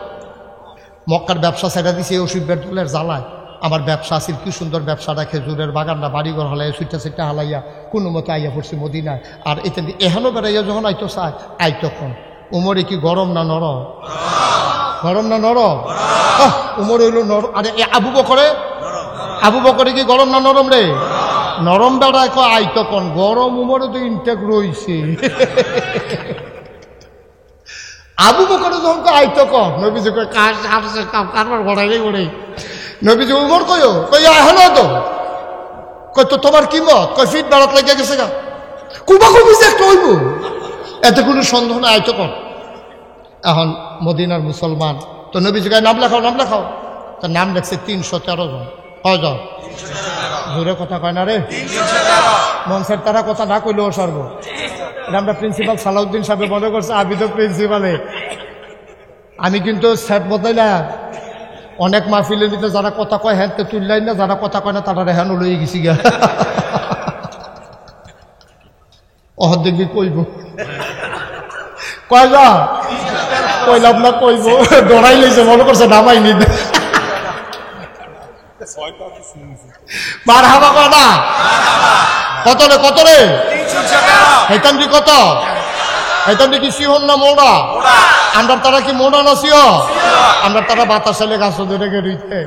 মক্কার ব্যবসা ছেড়ে দিছে এই অসুবিধার তুলের জ্বালায়। আমার ব্যবসা আছিল কি সুন্দর ব্যবসাটা, খেজুরের বাগানটা বাড়িঘর হালাইয়া সুইটা হালাইয়া কোনো মতো আইয়া পড়ছি মদিনায়। আর এতে এখানেও বেড়াইয়া যখন আইতো চায় আইতখন উমরে কি গরম না নরম? গরম না নরম? উমর হইল নরম। আরে আবু বকরে কি গরম না নরম রে? নরম বেড়ায় কয় আইতখন, গরম উমরে তো ইনটেক রয়েছে। আবু বকরে যখন আইতখন নবীজি কয় কারবার ঘটাই ঘটাই। নবীজি উমর কয়ো কই এখন তো কই তো তোমার কি মত? কই ফিট বাড়াত লাগিয়া গেছে গা, কুবা কুবি যে একটা হইব, এতে কোনো সন্দেহ না, আইতো কর। এখন মদিনার মুসলমান তো নবীজি কয় নাম লেখাও, নাম লেখাও। তার নাম লেখছে ৩১৩ জন। কয়জন? জোরে কথা কয় না রে, মনসের তারা কথা না কইলেও সর্ব। এটা আমরা প্রিন্সিপাল সালাউদ্দিন সাহেব মনে করছে আমি তো প্রিন্সিপালে। আমি কিন্তু সেট বদলাই না, অনেক মাহফিলের ভিতরে যারা কথা কয় হ্যাঁ তুললাই না, যারা কথা কয় না তারা রেহান লইয়ে গেছি গা। অহর দেখবি কইব কয় যা কইলাম না কইব, ডরাই লইছে মনে করছে নামাই নি। মার হাবা কয় না কত রে, কত রে? হেতান দি কত? হেতান দি কি সিহন না মোড়া? আমরা তারা কি মোড়া না সিও? আমরা তারা বাতাস এলে গাছ ধরে গেড়িতে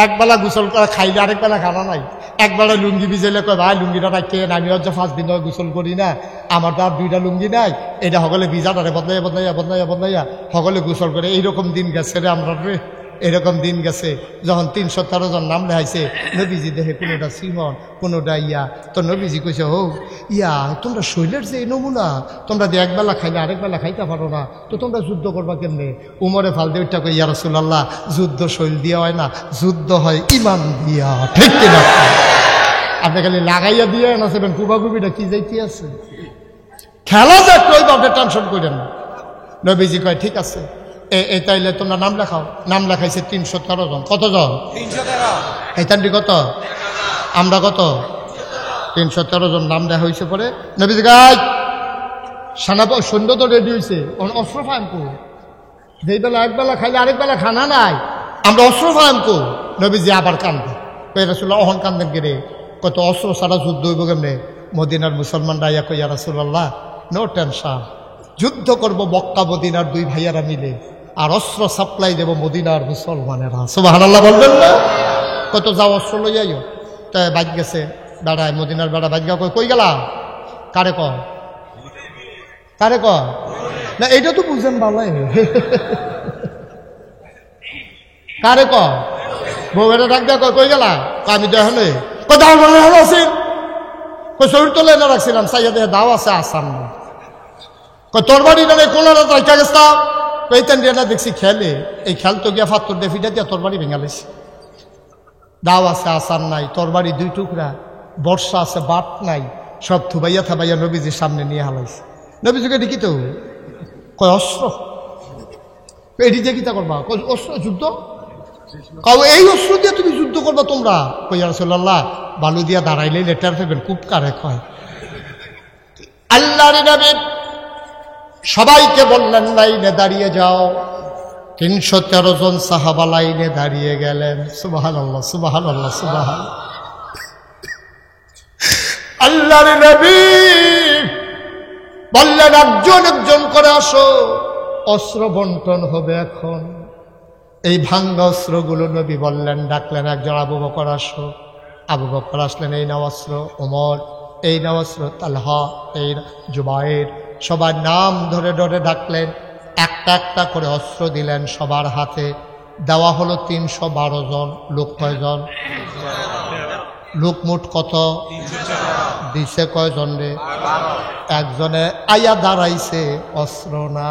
একবেলা গোসল করা খাইলে আরেক বেলা খানা নাই। একবেলা লুঙ্গি ভিজাইলে কয় ভাই লুঙ্গিটা রাখতে আমি হচ্ছে 5 দিন ধরে গোসল করি না, আমার তো আর 2টা লুঙ্গি নাই, এটা সকলে ভিজাটারে বদলাইয়া সকলে গোসল করে। এইরকম দিন গেছে রে আমরা রে, এরকম দিন গেছে। যখন ৩১৩ জন নাম লেখাইছে, নবীজি দেখে কোনোটা সিহন কোনোটা ইয়া। তো নবীজি কইছে হো ইয়া তোমরা শৈলের যে নমুনা, তোমরা যে একবেলা খাইলে আরেক বেলা খাইতে পারো না, তো তোমরা যুদ্ধ করবা কেমনে? উমরে ফাল দিয়ে ওইটা কই ইয়া রাসূলুল্লাহ যুদ্ধ শৈল দিয়া হয় না, যুদ্ধ হয় ইমান দিয়া। ঠিক কিনা? আপনি খালি লাগাইয়া দিয়ে না সেবেন কুবাকুবিটা কি যাইতে আছে খেলা যাক ওই বাপে টেনশন করেন না। নবীজি কয় ঠিক আছে এই তাইলে তোমরা নাম লেখাও। নাম লেখাইছে 313 জন। কতজন? 313। এই তান্ডি কত? আমরা কত? 313 জন নাম দেখা হয়েছে। পরে নবীজি গাই সৈন্য তো রেডি হয়েছে, অস্ত্র ফায়াম কো, যেই বেলা একবেলা খাইলে আরেক বেলা খানা নাই, আমরা অস্ত্র ফায়াম কো। নবীজি আবার কান্দে, রাসূলুল্লাহ অহন কান্দেন গেরে, কত অস্ত্র ছাড়া যুদ্ধ হইব কেমনে? মদিনার মুসলমানরা ইয়া কই, ইয়া রাসূলুল্লাহ নো টেনশন, যুদ্ধ করব মক্কা মদিনার দুই ভাইয়ারা মিলে, আর অস্ত্র সাপ্লাই দেব মদিনার মুসলমানেরা। সুবহানাল্লাহ বলবেন না? কত যাও অস্ত্র লই আইও। তাই বাজ গেছে বেড়ায়, মদিনার বেড়া বাজ গা, কই গেলা? কারে কয়? কারে কয়? না এইটা তো বুঝেন ভালো। কারে কয়? বউয়েরা ডাক দেয়া, কই গেলা? আমি তো এখন আছি, শরীর তোলে না রাখছিলাম, সাইয়া দিয়ে দাও আছে আসান না। তোর বাড়ি না কোলারা তাইকা গেছতাম, এইতেন দিয়ে না দেখছি খেলে, এই খেল তো গিয়া ফাত্তর দিয়ে ফিটা দিয়া তোর বাড়ি ভেঙালেছি। দাও আছে আসান নাই, তোর বাড়ি 2 টুকরা, বর্ষা আছে বাট নাই, সব থুবাইয়া থাবাইয়া নবীজির সামনে নিয়ে হালাইছে। নবীজিকে দেখি তো কয় অস্ত্র, এটি দিয়ে কিতা করবা? অস্ত্র যুদ্ধ কাউ, এই অস্ত্র দিয়ে তুমি যুদ্ধ করবা তোমরা? কই ইয়া রাসূলুল্লাহ বালু দিয়া দাঁড়াইলে লেটার ফেবেন, খুব কারে কয়। আল্লাহর নবী সবাইকে বললেন লাইনে দাঁড়িয়ে যাও। 313 জন সাহাবা লাইনে দাঁড়িয়ে গেলেন। সুবহানাল্লাহ, সুবহানাল্লাহ, সুবহানাল্লাহ। আল্লাহর নবী বললেন একজন একজন করে আসো, অস্ত্র বন্টন হবে এখন। এই ভাঙ্গা অস্ত্রগুলো নবী বললেন, ডাকলেন একজন, আবু বকর আসো। আবু বকর আসলেন, এই নাও অস্ত্র। ওমর, এই নাও অস্ত্র। তালহা, এই জুবায়ের, সবার নাম ধরে ধরে ডাকলেন, একটা একটা করে অস্ত্র দিলেন সবার হাতে। দেওয়া হলো 312 জন। লোক কয়জন? লোক মোট কত? দিছে কয়জন রে? একজনে আয়া দাঁড়াইছে, অস্ত্র না।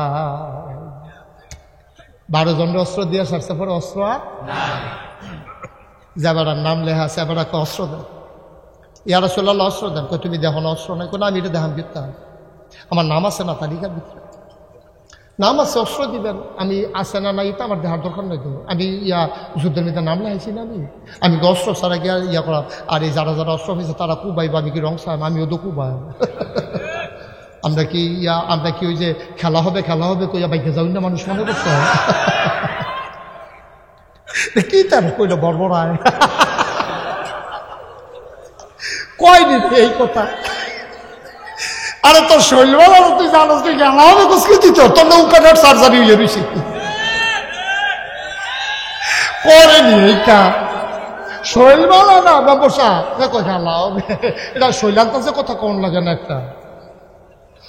12 জনের অস্ত্র দিয়ে সারছে, পরে অস্ত্র আর যাবার নাম লেখা আছে, এবার একটা অস্ত্র দেন। ইয়া রাসূলুল্লাহ অস্ত্র দেন। তুমি দেখো না অস্ত্র নাই? কোনো আমি এটা দেখাম বিত্তা, আমার নাম আছে না তালিকার ভিতরে? নাম আছে, অস্ত্র দিবেন। আমি আছে না নাই এটা আমার দেখার দরকার নেই তো। আমি যুদ্ধের মধ্যে নাম লেখাইছি না? আমি অস্ত্র ছাড়া গিয়া ইয়া করা। আর এই যারা যারা অস্ত্র হয়েছে তারা কুবাই, বা আমি কি রং সাহেব, আমিও তো কুবাই। আমরা কি ওই যে খেলা হবে কইয়া বাইকে যাই না মানুষ মনে করছে কি তার কইল বর্বরায় কয় দিতে এই কথা। আরে তোর শৈল তুই জানো তুই খেলা হবে কুসকি তোর নৌকাটার সার্জারি হয়ে রয়েছে করেনি এইটা শৈলবালা না ব্যবসা দেখো খেলা হবে। এটা শৈলান্ত কথা কোন লাগে না একটা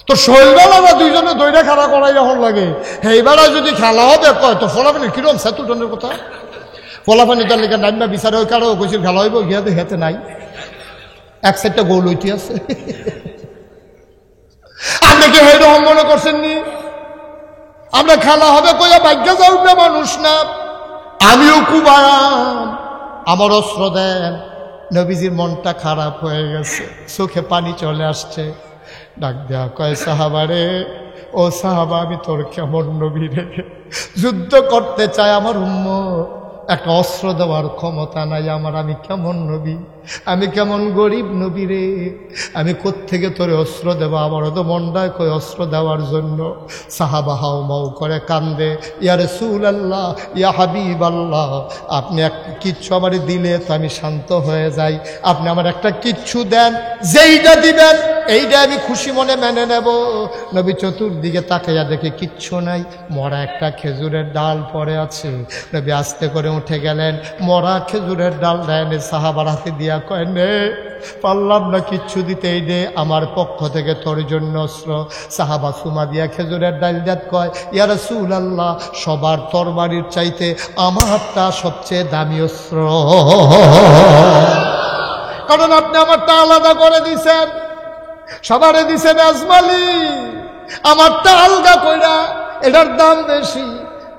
তোর শৈলবেলা না দুইজনে দইটা খেলা করাই যখন লাগে এইবার যদি খেলা হবে কয় তো ফলাফানি কিরম সেতুটনের কথা ফলাফানি তার লেগে নাইমা বিচারে ওই কারো কইছিল খেলা হইব গিয়া হেতে নাই এক সাইডটা গোল হইতে আছে। আপনি কি হেরকম মনে করছেন নি আমরা খেলা হবে কইয়া ভাগ্য যাও না মানুষ না। আমিও কুবায়াম আমার অস্ত্র দেন। নবীজির মনটা খারাপ হয়ে গেছে, চোখে পানি চলে আসছে। ডাক দেয়া কয় সাহাবারে, ও সাহাবা আমি তোর কেমন নবী রে, যুদ্ধ করতে চাই আমার উম্মত, একটা অস্ত্র দেওয়ার ক্ষমতা নাই আমার, আমি কেমন নবী, আমি কেমন গরিব নবী রে, আমি কোত্থেকে তোরে অস্ত্র দেবো, আমারও তো মনটায় কই অস্ত্র দেওয়ার জন্য। সাহাবা হাও মাও করে কান্দে, ইয়া রাসূলুল্লাহ ইয়া হাবিবাল্লাহ, আপনি এক কিচ্ছু আমার দিলে তো আমি শান্ত হয়ে যাই, আপনি আমার একটা কিচ্ছু দেন, যেইটা দিবেন এইটা আমি খুশি মনে মেনে নেব। নবী চতুর্দিকে তাকাইয়া দেখে কিচ্ছু নাই, মরা একটা খেজুরের ডাল পড়ে আছে। নবী আস্তে করে উঠে গেলেন, মরা খেজুরের ডাল দেন, সাহাবার হাতে দিয়া কয় নে, পারলাম না কিচ্ছু দিতে, এই দে আমার পক্ষ থেকে তোর জন্য অস্ত্র। সাহাবা সুমা দিয়া খেজুরের ডাল দেন, কয় ইয়া রাসূলুল্লাহ সবার তরবারির চাইতে আমারটা সবচেয়ে দামি অস্ত্র, কারণ আপনি আমারটা আলাদা করে দিছেন, সবারে দিছেন আজমালি, আমারটা আলগা কইরা, এটার দাম বেশি,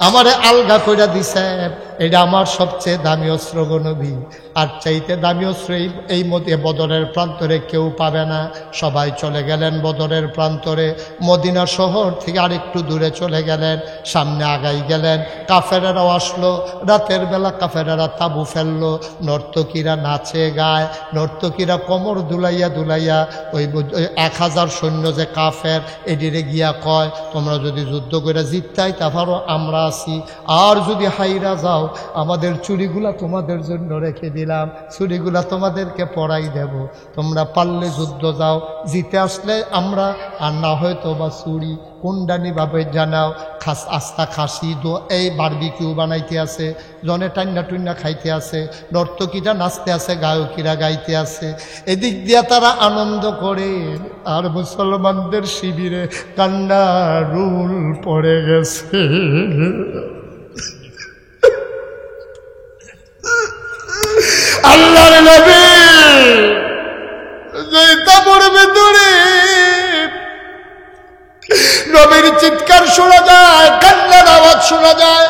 আমারে আলগা কইরা দিছেন। এটা আমার সবচেয়ে দামি অস্ত্র গো নবী, আর চাইতে দামি অস্ত্র এই মধ্যে বদরের প্রান্তরে কেউ পাবে না। সবাই চলে গেলেন বদরের প্রান্তরে, মদিনা শহর থেকে আরেকটু দূরে চলে গেলেন, সামনে আগাই গেলেন। কাফেরেরাও আসলো, রাতের বেলা কাফেরেরা তাবু ফেললো, নর্তকীরা নাচে গায়, নর্তকীরা কোমর দুলাইয়া দুলাইয়া ওই 1000 সৈন্য যে কাফের এদিকে গিয়া কয়, তোমরা যদি যুদ্ধ করে জিততাই তারপরও আমরা আছি, আর যদি হাইরা যাও আমাদের চুরিগুলা তোমাদের জন্য রেখে দিলাম, চুরিগুলা তোমাদেরকে পরাই দেব, তোমরা পারলে যুদ্ধ যাও, জিতে আসলে আমরা, আর না হয়তো বা চুরি। কুন্ডানি ভাবে জানাও, আস্তা খাসি এই বারবিকিউ বানাইতে আছে, জনে টান্না টুন্না খাইতে আছে, নর্তকীরা নাচতে আছে, গায়কীরা গাইতে আছে, এদিক দিয়া তারা আনন্দ করে। আর মুসলমানদের শিবিরে কান্না রুল পড়ে গেছে। আল্লাহর নবী তাবুর ভিতরে নবীর চিৎকার শোনা যায়, কান্নার আওয়াজ শোনা যায়,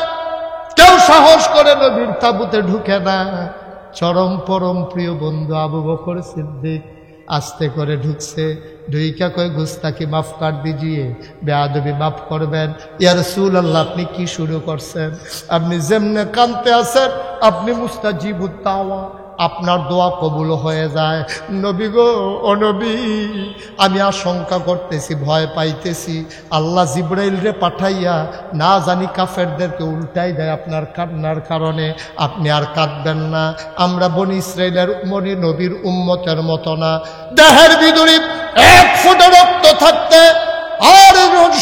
কেউ সাহস করে নবীর তাবুতে ঢুকে না। চরম পরম প্রিয় বন্ধু আবু বকর সিদ্দিক আস্তে করে ঢুকছে, ঢুইকা কয় গুস্তাকি মাফ কর দিজিয়ে, বেয়াদবি মাফ করবেন। ইয়া রাসূলুল্লাহ, আপনি কি শুরু করছেন? আপনি যেমনে কাঁদতে আছেন, আপনি মুস্তাজিবুত দাওয়া, আপনার দোয়া কবুল হয়ে যায়। নবী গো, ও নবী, আমি আশঙ্কা করতেছি, ভয় পাইতেছি, আল্লাহ জিবরাইল রে পাঠাইয়া না জানি কাফেরদেরকে উল্টাই দেয় আপনার কান্নার কারণে। আপনি আর কাঁদবেন না, আমরা বনি ইসরাইলের নবীর উম্মতের মতো না। দেহের ভিতরে 1 ফোঁটা রক্ত থাকতে আর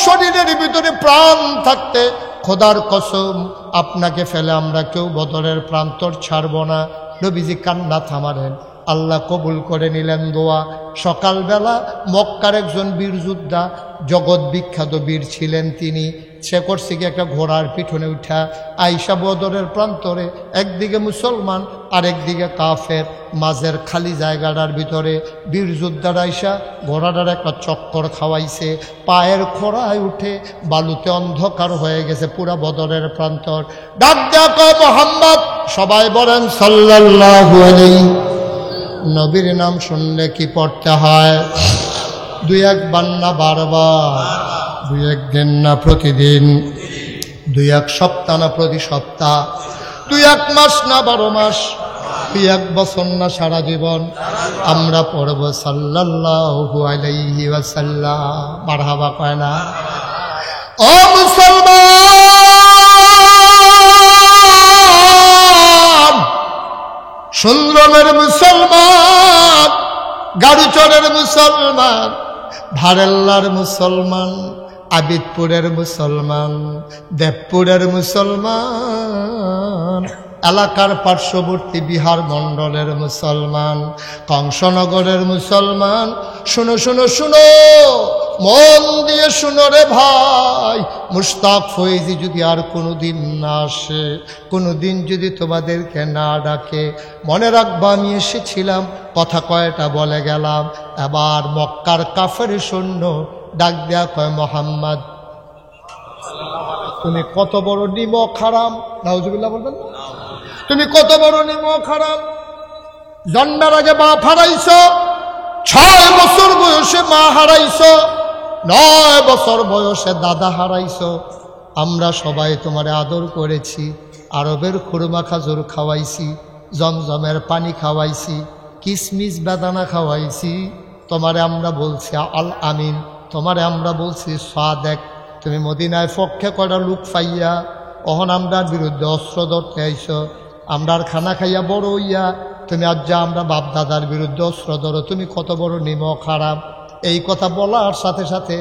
শরীরের ভিতরে প্রাণ থাকতে খোদার কসম আপনাকে ফেলে আমরা কেউ বদরের প্রান্তর ছাড়ব না। নবীজি কান্না থামালেন, আল্লাহ কবুল করে নিলেন দোয়া। সকালবেলা মক্কার একজন বীর যোদ্ধা, জগৎ বিখ্যাত বীর ছিলেন তিনি, সে করছে কি একটা ঘোড়ার পিছনে উঠা আইসা বদরের প্রান্তরে, একদিকে মুসলমান আর একদিকে কাফের, মাঝের খালি জায়গাটার ভিতরে বীর যোদ্ধার আইসা ঘোড়াটার একটা চক্কর খাওয়াইছে, পায়ের খোড়ায় উঠে বালুতে অন্ধকার হয়ে গেছে পুরা বদরের প্রান্তর। ডাক দেখো মুহাম্মদ, সবাই বলেন সাল্লাল্লাহু আলাইহি। নবীর নাম শুনলে কি পড়তে হয়? 2-1 বার না বারবার, 2-1 দিন না প্রতিদিন, 2-1 সপ্তাহ না প্রতি সপ্তাহ, 2-1 মাস না 12 মাস, 2-1 বছর না সারা জীবন আমরা পড়ব সাল্লাল্লাহু আলাইহি ওয়াসাল্লাম। মারহাবা কয় না? ও মুসলমান, সুন্দরের মুসলমান, গাড়ুচরের মুসলমান, ভারেল্লার মুসলমান, আবিদপুরের মুসলমান, দেবপুরের মুসলমান, এলাকার পার্শ্ববর্তী বিহার মণ্ডলের মুসলমান, কংসনগরের মুসলমান, শুনো শুনো শুনো, মন দিয়ে শুনো রে ভাই। মুশতাক ফয়েজি যদি আর কোনোদিন না আসে, কোনোদিন যদি তোমাদেরকে না ডাকে, মনে রাখবা আমি এসেছিলাম, কথা কয়টা বলে গেলাম। এবার মক্কার কাফের সৈন্য ডাক দেয়া কয়, মোহাম্মদ তুমি কত বড় নিমক হারাম। নাউজুবিল্লাহ বলবেন না? তুমি কত বড় নিমক হারাম, জন্মের আগে বাপ হারাইছ, 6 বছর বয়সে মা হারাইছ, 9 বছর বয়সে দাদা হারাইছ। আমরা সবাই তোমারে আদর করেছি, আরবের খুরমা খাজুর খাওয়াইছি, জমজমের পানি খাওয়াইছি, কিসমিস বেদানা খাওয়াইছি। তোমারে আমরা বলছি আল আমিন, তোমারে আমরা বলছি সাদেক। তুমি মদিনায় পক্ষে কয়টা লোক পাইয়া অহন আমরার বিরুদ্ধে অস্ত্র ধরতে আইস, আমরার খানা খাইয়া বড় হইয়া তুমি আজ যা আমরা বাপ দাদার বিরুদ্ধে অস্ত্র ধরো, তুমি কত বড় নিমক খারাপ। এই কথা বলার সাথে সাথে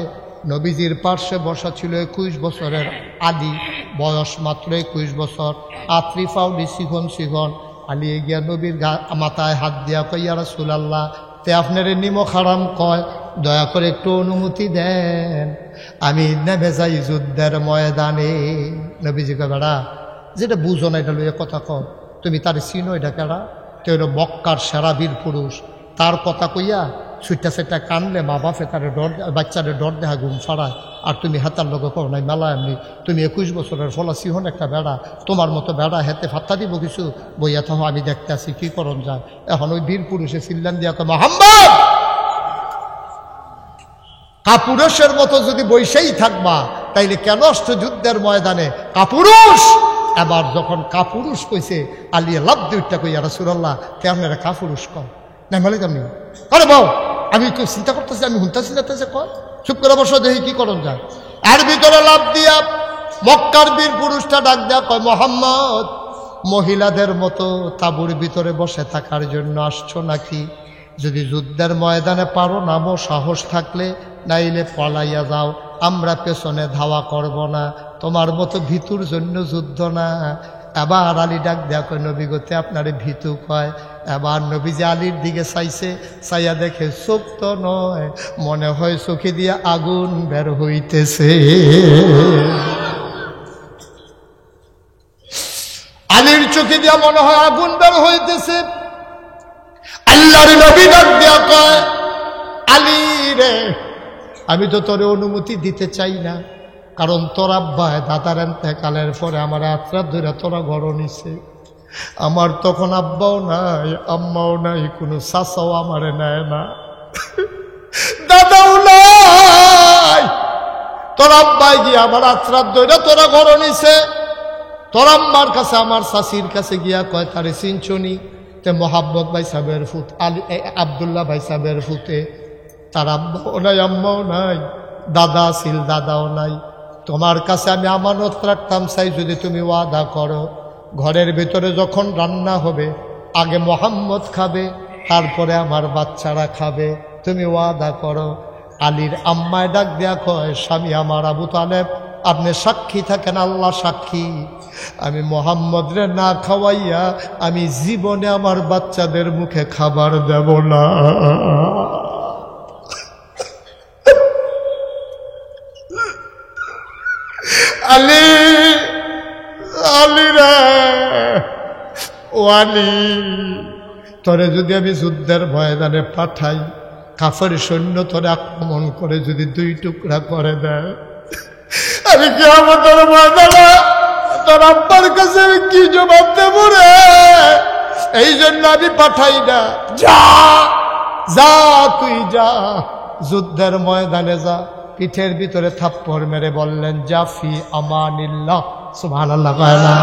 নবীজির পার্শ্বে বসা ছিল 21 বছরের আলী, বয়স মাত্র 21 বছর, আত্রি ফাউডি শিখন শিখন। আলী গিয়া নবীর মাথায় হাত দিয়া কই, ইয়া রাসূলুল্লাহ, তে আপনার নিমক হারাম কয়, দয়া করে একটু অনুমতি দেন, আমি নেমে যাই যুদ্ধের ময়দানে। নবীজি কয়, বেড়া যেটা বুঝো না এটা লইয়া কথা কয়, তুমি তার চিনো, এটা কেডা? তো এটা মক্কার সেরা বীর পুরুষ, তার কথা কইয়া ছুটটা সেটা কানলে মা বাপে তারে ডর, বাচ্চারে ডর দেখা ঘুম ফাড়ায়। আর তুমি হাতার লোক কো নাই মেলা এমনি তুমি 21 বছরের ফলাসি হন একটা বেড়া তোমার মতো বেড়া হেতে ফাত্তা দিব কিছু বইয়া থাকো আমি দেখতে আসি কি করণ যায় এখন ওই বীর পুরুষে চিল্লান দিয়া কয় মোহাম্মদ কাপুরুষের মতো যদি বৈশাই থাকবা তাইলে কেন যুদ্ধের ময়দানে কাপুরুষ এবার যখন কাপুরুষ কইছে আলিয়া লাভ দুইটা কইয়া রাসূলুল্লাহ কেমন কাপুরুষ কম না বলে কেমনি আরে বাউ আমি তো চিন্তা করতেছি আমি হুনতাছি না কয় চুপ করে বসো দেখি কি করণ যায় এর ভিতরে লাভ দিয়া মক্কার বীর পুরুষটা ডাক দেয়া কয় মোহাম্মদ মহিলাদের মতো তাঁবুর ভিতরে বসে থাকার জন্য আসছো নাকি যদি যুদ্ধের ময়দানে পারো নামো সাহস থাকলে নাইলে পলাইয়া যাও আমরা পেছনে ধাওয়া করব না তোমার মতো ভীতুর জন্য যুদ্ধ না এবার আলী ডাক দেয়া কয় নবী গতে আপনারে ভীতু কয় এবার নবী যে আলীর দিকে চাইছে চাইয়া দেখে চোখ তো নয় মনে হয় চোখে দিয়ে আগুন বের হইতেছে আলীর চোখে দিয়া মনে হয় আগুন বের হইতেছে আল্লাহর নবী ডাক দেয়া কয় আলী রে আমি তো তোরে অনুমতি দিতে চাই না কারণ তোর আব্বা দাদার এতেকালের পরে আমার আত্রাত ধরে তোরা ঘর নিছে আমার তখন আব্বাও নাই আম্মাও নাই কোনো চাচাও আমারে নেয় না দাদাও নাই তোর আব্বাই গিয়ে আমার আত্রাত ধরে তোরা ঘর নিছে তোর আম্মার কাছে আমার চাচির কাছে গিয়া কয় তারে চিনচনি তে মোহাব্বত ভাই সাহেবের ফুট আলী আবদুল্লাহ ভাই সাহেবের ফুটে তার আব্বাও নাই আম্মাও নাই দাদা ছিল দাদাও নাই তোমার কাছে আমি আমানত রাখতাম চাই যদি তুমি ওয়াদা করো ঘরের ভিতরে যখন রান্না হবে আগে মোহাম্মদ খাবে তারপরে আমার বাচ্চারা খাবে তুমি ওয়াদা করো আলীর আম্মায় ডাক দেয়া কয় স্বামী আমার আবু তালেব আপনি সাক্ষী থাকেন আল্লাহ সাক্ষী আমি মোহাম্মদ রে না খাওয়াইয়া আমি জীবনে আমার বাচ্চাদের মুখে খাবার দেব না আলী আলী রে ও আলী তোরে যদি আমি যুদ্ধের ময়দানে পাঠাই কাফের সৈন্য তোরে আক্রমণ করে যদি 2 টুকরা করে দেয় আমি কি আমাদের ময়দানে তোর আব্বার কাছে আমি কি জবাব দেব রে এই জন্য আমি পাঠাই না যা যা তুই যা যুদ্ধের ময়দানে যা পিঠের ভিতরে থাপ্পড় মেরে বললেন জাফি আমানিল্লাহ সুবহানাল্লাহ কয় না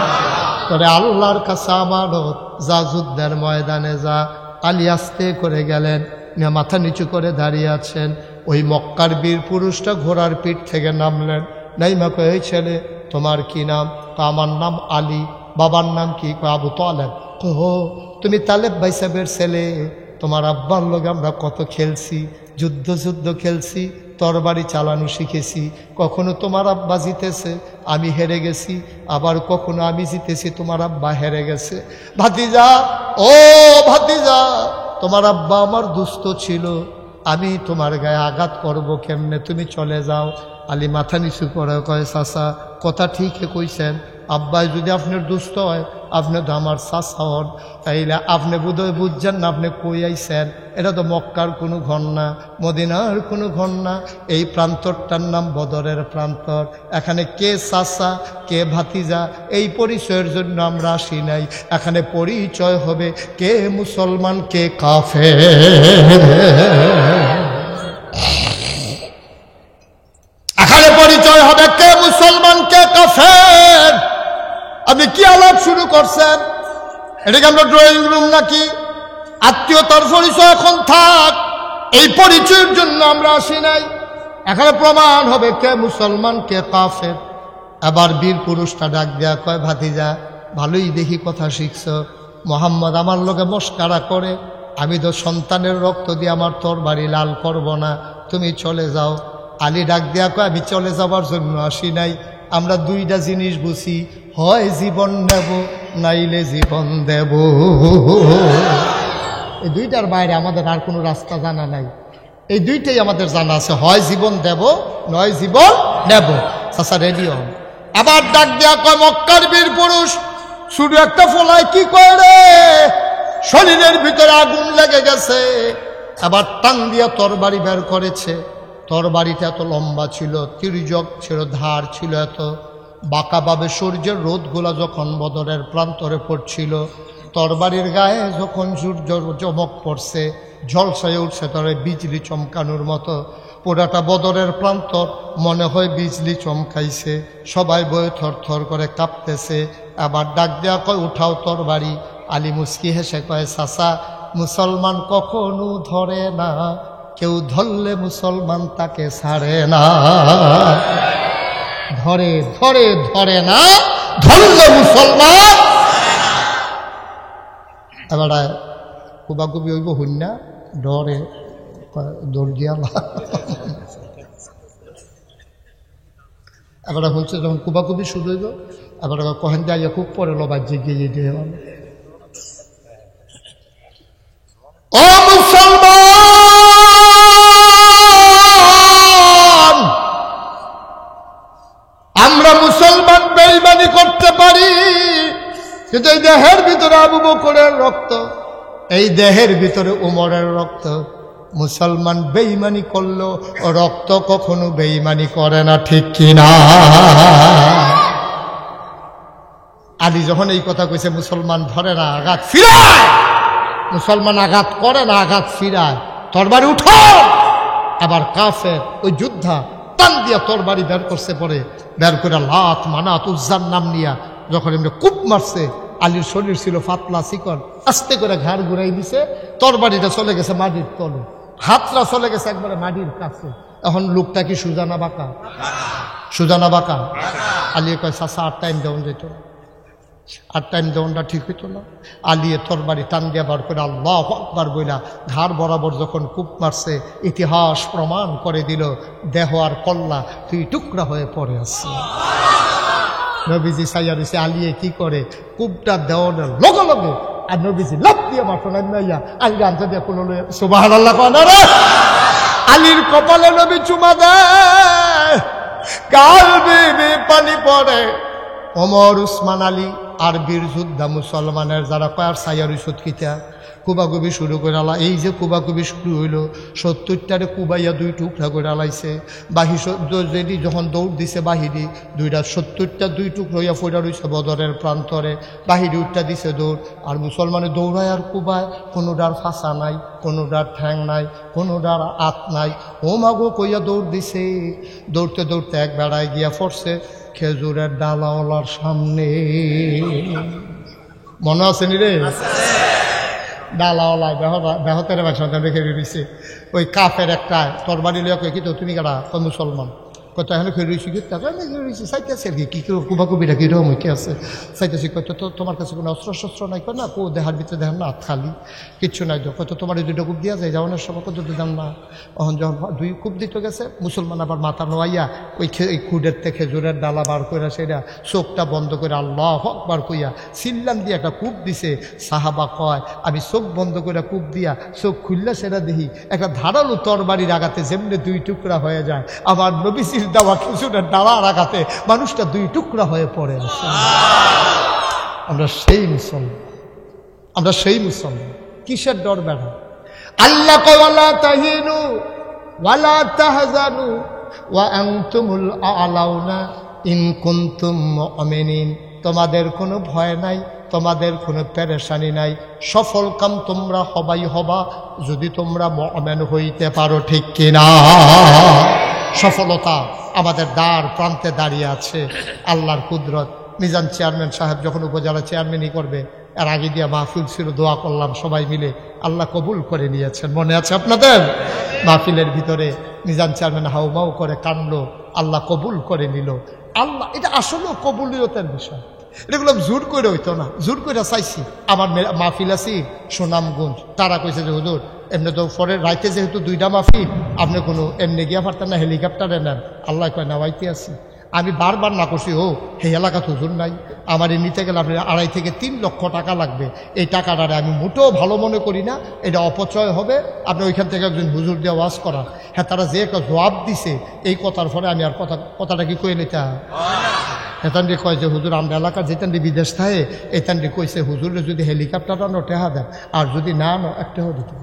তোরে আল্লাহর কাছে আমানত যা যুদ্ধের ময়দানে যা আলী আস্তে করে গেলেন মাথা নিচু করে দাঁড়িয়ে আছেন ওই মক্কার বীর পুরুষটা ঘোড়ার পিঠ থেকে নামলেন নাইমা কয় এই ছেলে তোমার কি নাম তো আমার নাম আলী বাবার নাম কি কয় আবু তালেব কো তুমি তালেব ভাই সাহেবের ছেলে তোমার আব্বার লোক আমরা কত খেলছি যুদ্ধ খেলছি তরবারি চালানো শিখেছি কখনো তোমার আব্বা জিতেছে আমি হেরে গেছি আবার কখনো আমি জিতেছি তোমার আব্বা হেরে গেছে ভাতিজা ও ভাতিজা তোমার আব্বা আমার দুস্থ ছিল আমি তোমার গায়ে আঘাত করব কেমনে তুমি চলে যাও আলী মাথা নিচু করে কয় চাচা কথা ঠিকই কইছেন আব্বাই যদি আপনার দুস্থ হয় আপনি তো আমার চাচা হন তাইলে আপনি বোধহয় বুঝছেন না আপনি কই আইছেন এটা তো মক্কার কোনো ঘর না মদিনার কোনো ঘর না এই প্রান্তরটার নাম বদরের প্রান্তর এখানে কে চাচা কে ভাতিজা এই পরিচয়ের জন্য আমরা আসি নাই এখানে পরিচয় হবে কে মুসলমান কে কাফের এখানে পরিচয় হবে কে মুসলমান কে কাফের আপনি কি আলাপ শুরু করছেন এটাকে আমরা ড্রয়িং রুম নাকি আত্মীয়তার পরিচয় এখন থাক এই পরিচয়ের জন্য আমরা আসি নাই এখানে প্রমাণ হবে কে মুসলমান কে কাফের আবার বীর পুরুষটা ডাক দেয়া কয় ভাতিজা ভালোই দেখি কথা শিখছ মোহাম্মদ আমার লোকে মস্কারা করে আমি তো সন্তানের রক্ত দিয়ে আমার তোর বাড়ি লাল করব না তুমি চলে যাও আলী ডাক দেয়া কয় আমি চলে যাবার জন্য আসি নাই আমরা 2টা জিনিস বুঝি হয় জীবন নেব নাইলে জীবন দেব এই 2টার বাইরে আমাদের আর কোনো রাস্তা জানা নাই এই 2টাই আমাদের জানা আছে হয় জীবন দেব নয় জীবন নেব চাচা রেডি হন আবার ডাক দেয়া কয় মক্কার বীর পুরুষ শুধু একটা ফলায় কি কয় রে শরীরের ভিতরে আগুন লেগে গেছে আবার টান দিয়া তরবারি বের করেছে তরবারিটা এত লম্বা ছিল, তির্যক ছিল, ধার ছিল এত, বাঁকাভাবে সূর্যের রোদগুলা যখন বদরের প্রান্তরে পড়ছিল, তরবারির গায়ে যখন সূর্য চমক পড়ছে, ঝলসায় উঠছে তরে বিজলি চমকানোর মতো, পুরাটা বদরের প্রান্তর মনে হয় বিজলি চমকাইছে, সবাই বয়ে থর থর করে কাঁপতেছে। আবার ডাক দেওয়া কয়, উঠাও তরবারি। আলী মুস্কি হেসে কয়, চাচা, মুসলমান কখনো ধরে না, কেউ ধরলে মুসলমান তাকে ছাড়ে না। ধরে ধরে ধরে না, ধরলে মুসলমান। এবার কুবাকুবি হইব হইনা, ডরে দৌড় দিয়া। এবার হচ্ছে যখন কুবাকুবি শুরু হইব, এবার কহেন যাইয়া খুব পরে লবাজ্যে গিয়ে দিয়ে ও মুসলমান, আমরা মুসলমান বেঈমানি করতে পারি, কিন্তু এই দেহের ভিতরে আবু বকরের রক্ত, এই দেহের ভিতরে উমরের রক্ত। মুসলমান বেঈমানি করলো, রক্ত কখনো বেঈমানি করে না, ঠিক কিনা? আলী যখন এই কথা কইছে, মুসলমান ধরে না, আঘাত ফিরায়, মুসলমান আঘাত করে না, আঘাত ফিরায়। তরবারি উঠো। আবার কাফের ওই যোদ্ধা টান দিয়া তরবারি বের করছে, পরে বের করে লাত মানাত উজ্জার নাম নিয়া যখন এমনি কূপ মারছে, আলীর শরীর ছিল পাতলা চিকন, আস্তে করে ঘাড় ঘুরাই দিছে, তরবারিটা চলে গেছে মাটির তলে, হাতটা চলে গেছে একবারে মাটির কাছে। এখন লোকটা কি সুজানা বাঁকা? সুজানা বাঁকা। আলী কয়, চাচা আর টাইম দেওয়া যেত না, আর টাইম দেওয়ানটা ঠিক হইতো না। আলিয়ে তরবারি টান দিয়া বার করে আল্লাহু আকবার বইলা ঘাড় বরাবর যখন কূপ মারছে, ইতিহাস প্রমাণ করে দিল, দেহ আর কল্লা দুই টুকরা হয়ে পড়ে আসছে। নবীজি সাইয়া রয়েছে, আলিয়ে কি করে, কূপটা দেওয়ানের লগে লগে, আর নবীজি লাফ দিয়ে মাত্র নাইয়া আলিকে আনতে দিয়ে কোনো সুবহানাল্লাহ কয় না রে। আলীর কপালে নবী চুমা দেয়, গাল বেয়ে পানি পড়ে। ওমর, উসমান, আলী আর বীর যোদ্ধা মুসলমানের যারা কয়ার সাইয়ার সুৎকিতা কুবাকুবি শুরু করে আলা। এই যে কুবাকুবি শুরু হইল, 70টারে কুবাইয়া দুই টুকরা করে আলাইছে। বাহি যদি যখন দৌড় দিছে বাহিরি, 70টা দুই টুকরা হইয়া ফইরা রইছে বদরের প্রান্তরে। বাহিরি উঠটা দিছে দৌড়, আর মুসলমানে দৌড়ায় আর কুবায়, কোনোটার ফাঁসা নাই, কোনোটার ঠ্যাং নাই, কোনোটার আত নাই। ও মাগো কইয়া দৌড় দিছে। দৌড়তে দৌড়তে এক বেড়ায় গিয়া পড়ছে খেজুরের ডালাওয়ালার সামনে। মনে আছে নি রে? ডালাওয়ালা বেহতের বাসা রেখে দিছে। ওই কাফের একটা তরবারি লিয়া কই, কি তো তুমি কারা? কই মুসলমান। কত এখানে ফের রয়েছি, রয়েছি চাইতেছে আর কি, কী কুবাকুবিটা কীরকম কি আছে চাইতেছি। কত তো তোমার কাছে কোনো অস্ত্র শস্ত্র নাই? কয় না, কো দেহার ভিতরে দেখান না, হাত খালি, কিচ্ছু নাই। কত তোমার এই দুইটা কূপ দিয়া যায়, যাওয়ানোর সময় কত দিতাম না। তখন যখন দুই কূপ দিতে গেছে, মুসলমান আবার মাথা নোয়াইয়া ওই খুডের থেকে খেজুরের ডালা বার করে সেটা চোখটা বন্ধ করে আল্লাহু আকবার কইয়া সিল্লাম দিয়ে একটা কূপ দিছে। সাহাবা কয়, আমি চোখ বন্ধ করে কূপ দিয়া চোখ খুললে সেটা দেখি একটা ধারালো তরবারির আঘাতে যেমনি দুই টুকরা হয়ে যায়, আমার নবীজি দেওয়া খেজুরের ডালার আঘাতে মানুষটা দুই টুকরা হয়ে পড়ে আছে। আমরা সেই মুসলমান, আমরা সেই মুসলমান। কিসের ডর বেড়া? আল্লাহ কয়, ওয়ালা তাহিনু ওয়ালা তাহজানু ওয়া আনতুমুল আ'লাউনা ইন কুনতুম মুমিনিন। তোমাদের কোনো ভয় নাই, তোমাদের কোনো পেরেশানি নাই, সফল কাম তোমরা হবাই হবা যদি তোমরা মুমিন হইতে পারো, ঠিক কিনা? সফলতা আমাদের দ্বার প্রান্তে দাঁড়িয়ে আছে। আল্লাহর কুদরত। মিজান চেয়ারম্যান সাহেব যখন উপজেলা চেয়ারম্যানই করবে, এর আগে দিয়ে মাহফিল ছিল, দোয়া করলাম সবাই মিলে, আল্লাহ কবুল করে নিয়েছেন। মনে আছে আপনাদের? মাহফিলের ভিতরে মিজান চেয়ারম্যান হাউমাউ করে কানলো, আল্লাহ কবুল করে নিল। আল্লাহ, এটা আসলেও কবুলিয়তের বিষয়। এগুলো জোর করে হইতো না, জোর করে চাইছি। আমার মাহফিল আছি সুনামগঞ্জ, তারা কইছে যে হুজুর এমনি তো পরে রাইতে যেহেতু দুইটা মাহফিল, আপনি কোনো এমনি গিয়া পারতেন না, হেলিকপ্টারে নেন। আল্লাহ কয় নাওয়াইতে আছি। আমি বারবার না করছি, ও সেই এলাকাত হুজুর নাই, আমার নিতে গেলে আপনি 2.5 থেকে 3 লক্ষ টাকা লাগবে। এই টাকাটারে আমি মোটেও ভালো মনে করি না, এটা অপচয় হবে। আপনি ওইখান থেকে একজন হুজুর দিয়ে ওয়াজ করা। হ্যাঁ, তারা যে একটা জবাব দিছে এই কথার পরে আমি আর কথাটা কি কয়ে নিতে হয়? হেতান্ডি কয় যে হুজুর আমরা এলাকার যেতান্ডি বিদেশ থাকে, এতান্ডি কইছে হুজুরে যদি হেলিকপ্টার আনো টেহা দেন, আর যদি না আনো একটাও দিতে।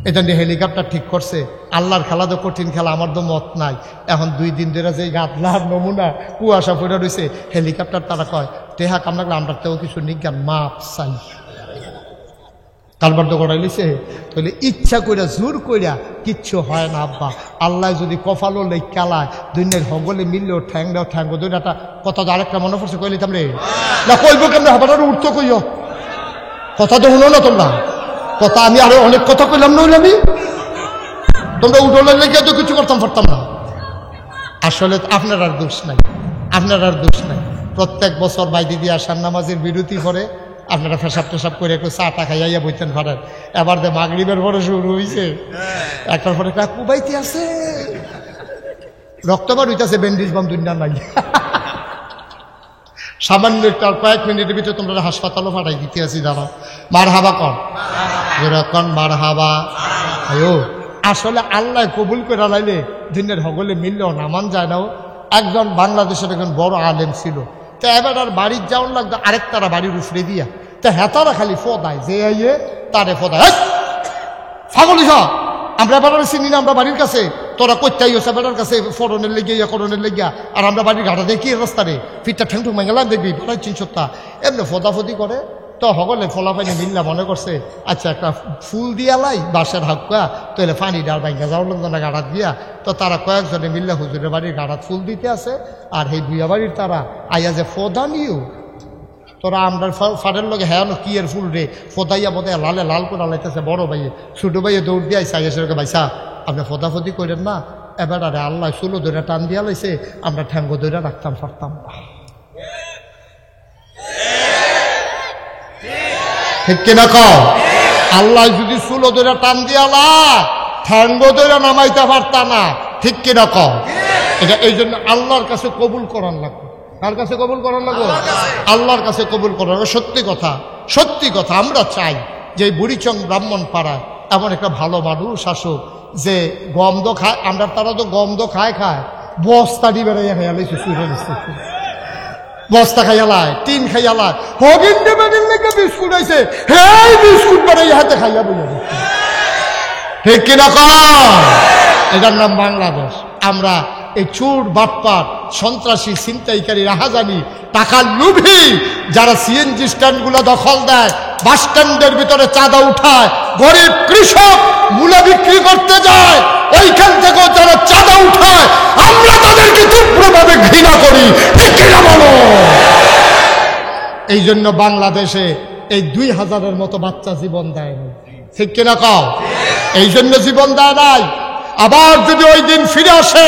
এটা নিয়ে হেলিকপ্টার ঠিক করছে। আল্লাহর খেলা তো কঠিন খেলা, আমার তো মত নাই। এখন 2 দিন ধরে যে গাদলার নমুনা কুয়াশা পড়ে রয়েছে, হেলিকপ্টার তারা কয় টেহা কামড়াগলে আমরা তেও কিছু নিজ্ঞান মাপ চাই। কারবার তো করাই লিছে, তাহলে ইচ্ছা কইরা জোর কইরা কিচ্ছু হয় না আব্বা। আল্লাহ যদি কপালও লেখালায় দুনিয়ার হগলে মিললেও ঠ্যাঙ্গ দুইটা কথা তো আরেকটা মনে পড়ছে কইলি তামরে না কইব কেমন হবার উঠতো কইও কথা তো শুনো না তোমরা কথা। আমি আরো অনেক কথা কইলাম নইলে আমি তোমরা উঠোলের লেগে তো কিছু করতাম পারতাম না। আসলে আপনার আর দোষ নাই, আপনার আর দোষ নাই। প্রত্যেক বছর বাইদি দিয়ে আসার নামাজের বিরতি করে আপনারা পেশাব টেশাব করে একটু চাটা খাইয়া বইতেন পারেন। এবার যে মাগরিবের পরে শুরু হয়েছে, একটার পরে কাকু বাইতে আছে, রক্তবার হইতেছে, ব্যান্ডেজ বাম দুনিয়া নাই। সামান্য একটা কয়েক মিনিটের ভিতরে তোমরা হাসপাতালও পাঠাই দিতে আছি। দাঁড়াও, মার হাবা কন যেরকম মার হাবা। আয়ো আসলে আল্লাহ কবুল করে লাইলে দিনের হগলে মিললেও নামান যায় না। একজন বাংলাদেশের একজন বড় আলেম ছিল, তা এবার আর বাড়ির যাওয়ার লাগতো আরেকটারা বাড়ির উফরে দিয়া, তা হেতারা খালি ফদায় যে আইয়ে তারে ফদায় ফাগল আমরা বেড়ার চিনি না, আমরা বাড়ির কাছে তোরা কইতাই হচ্ছে বেড়ার কাছে ফরনের লেগিয়া করণের লেগিয়া, আর আমরা বাড়ির ঘাটা দেখি রাস্তারে ফিটটা ঠ্যাংঠুক মেঙ্গালাম দেখবি বেড়াই 300টা এমনি ফদাফদি করে। তো হগলে ফলা পাইনি মিল্লা মনে করছে আচ্ছা একটা ফুল দিয়ালাই বাঁশের হাক্কা তাহলে পানি ডাল বাইঙ্গা যাওয়ার লোক না গাড়াত দিয়া। তো তারা কয়েকজনে মিল্লা হুজুরের বাড়ির গাড়াত ফুল দিতে আছে, আর এই বুয়া বাড়ির তারা আইয়া যে ফদা নিও তোরা আমরা ফাটের লগে হ্যাঁ কি এর ফুল রে ফদাইয়া বোধহয় লালে লাল করে লাইতেছে। বড় ভাইয়ে ছোটো ভাইয়ে দৌড় দিয়ে আইসা আইসে ভাইসা আপনি ফদাফদি করেন না, এবার আরে আল্লাহ চুলো ধরে টান দিয়া লাইছে, আমরা ঠ্যাঙ্গ ধরে রাখতাম পারতাম না। ঠিক কিনা কও? আল্লাহ যদি চুলো ধরে টান দিয়ালা ঠ্যাঙ্গ ধরে নামাইতে পারতা না। ঠিক কিনা কও? এটা এই জন্য আল্লাহর কাছে কবুল করার লাগবে। কার কাছে কবুল করার লাগবে? আল্লাহর কাছে কবুল করার। সত্যি কথা, সত্যি কথা, আমরা চাই যে বুড়িচং ব্রাহ্মণ পাড়ায় এমন একটা ভালো মানুষ আসুক যে গন্ধ খায়। আমরা তারা তো গন্ধ খায় বস্তাটি বেড়াইয়া খাইয়া লাইছে, বস্তা খাইয়ালায়, টিন খাইয়ালায়, হগিন্ডে বেদিন লেগে বিস্কুট আইছে, হেই বিস্কুট বেড়াইয়া হাতে খাইয়া বইয়া। ঠিক কিনা কম? এটার নাম বাংলাদেশ। আমরা এই চোর বাটপার সন্ত্রাসী ছিনতাইকারী রাহাজানি টাকার লুভি যারা সিএনজি স্ট্যান্ডগুলো দখল দেয়, বাস স্ট্যান্ডের ভিতরে চাঁদা উঠায়, গরিব কৃষক মূলা বিক্রি করতে যায়, ওইখান থেকেও যারা চাঁদা উঠায় আমরা তাদেরকে তীব্রভাবে ঘৃণা করি। ঠিক কিনা বলো? এই জন্য বাংলাদেশে এই 2000-এর মতো বাচ্চা জীবন দেয় না। ঠিক কিনা কও? এই জন্য জীবন দেয় নাই। আবার যদি ওই দিন ফিরে আসে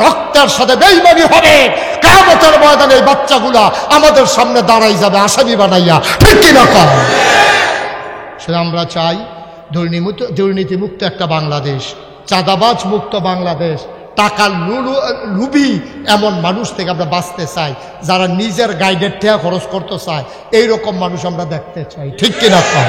রক্তের সাথে বেইমানি হবে, কিয়ামতের ময়দানে এই বাচ্চাগুলা আমাদের সামনে দাঁড়াই যাবে আসামি বানাইয়া। ঠিক কিনা কও? সেটা আমরা চাই দুর্নীতিমুক্ত একটা বাংলাদেশ, চাঁদাবাজ মুক্ত বাংলাদেশ, টাকার লুভি এমন মানুষ থেকে আমরা বাঁচতে চাই, যারা নিজের গাইডের টাকা খরচ করতে চায়, এইরকম মানুষ আমরা দেখতে চাই। ঠিক কিনা কও?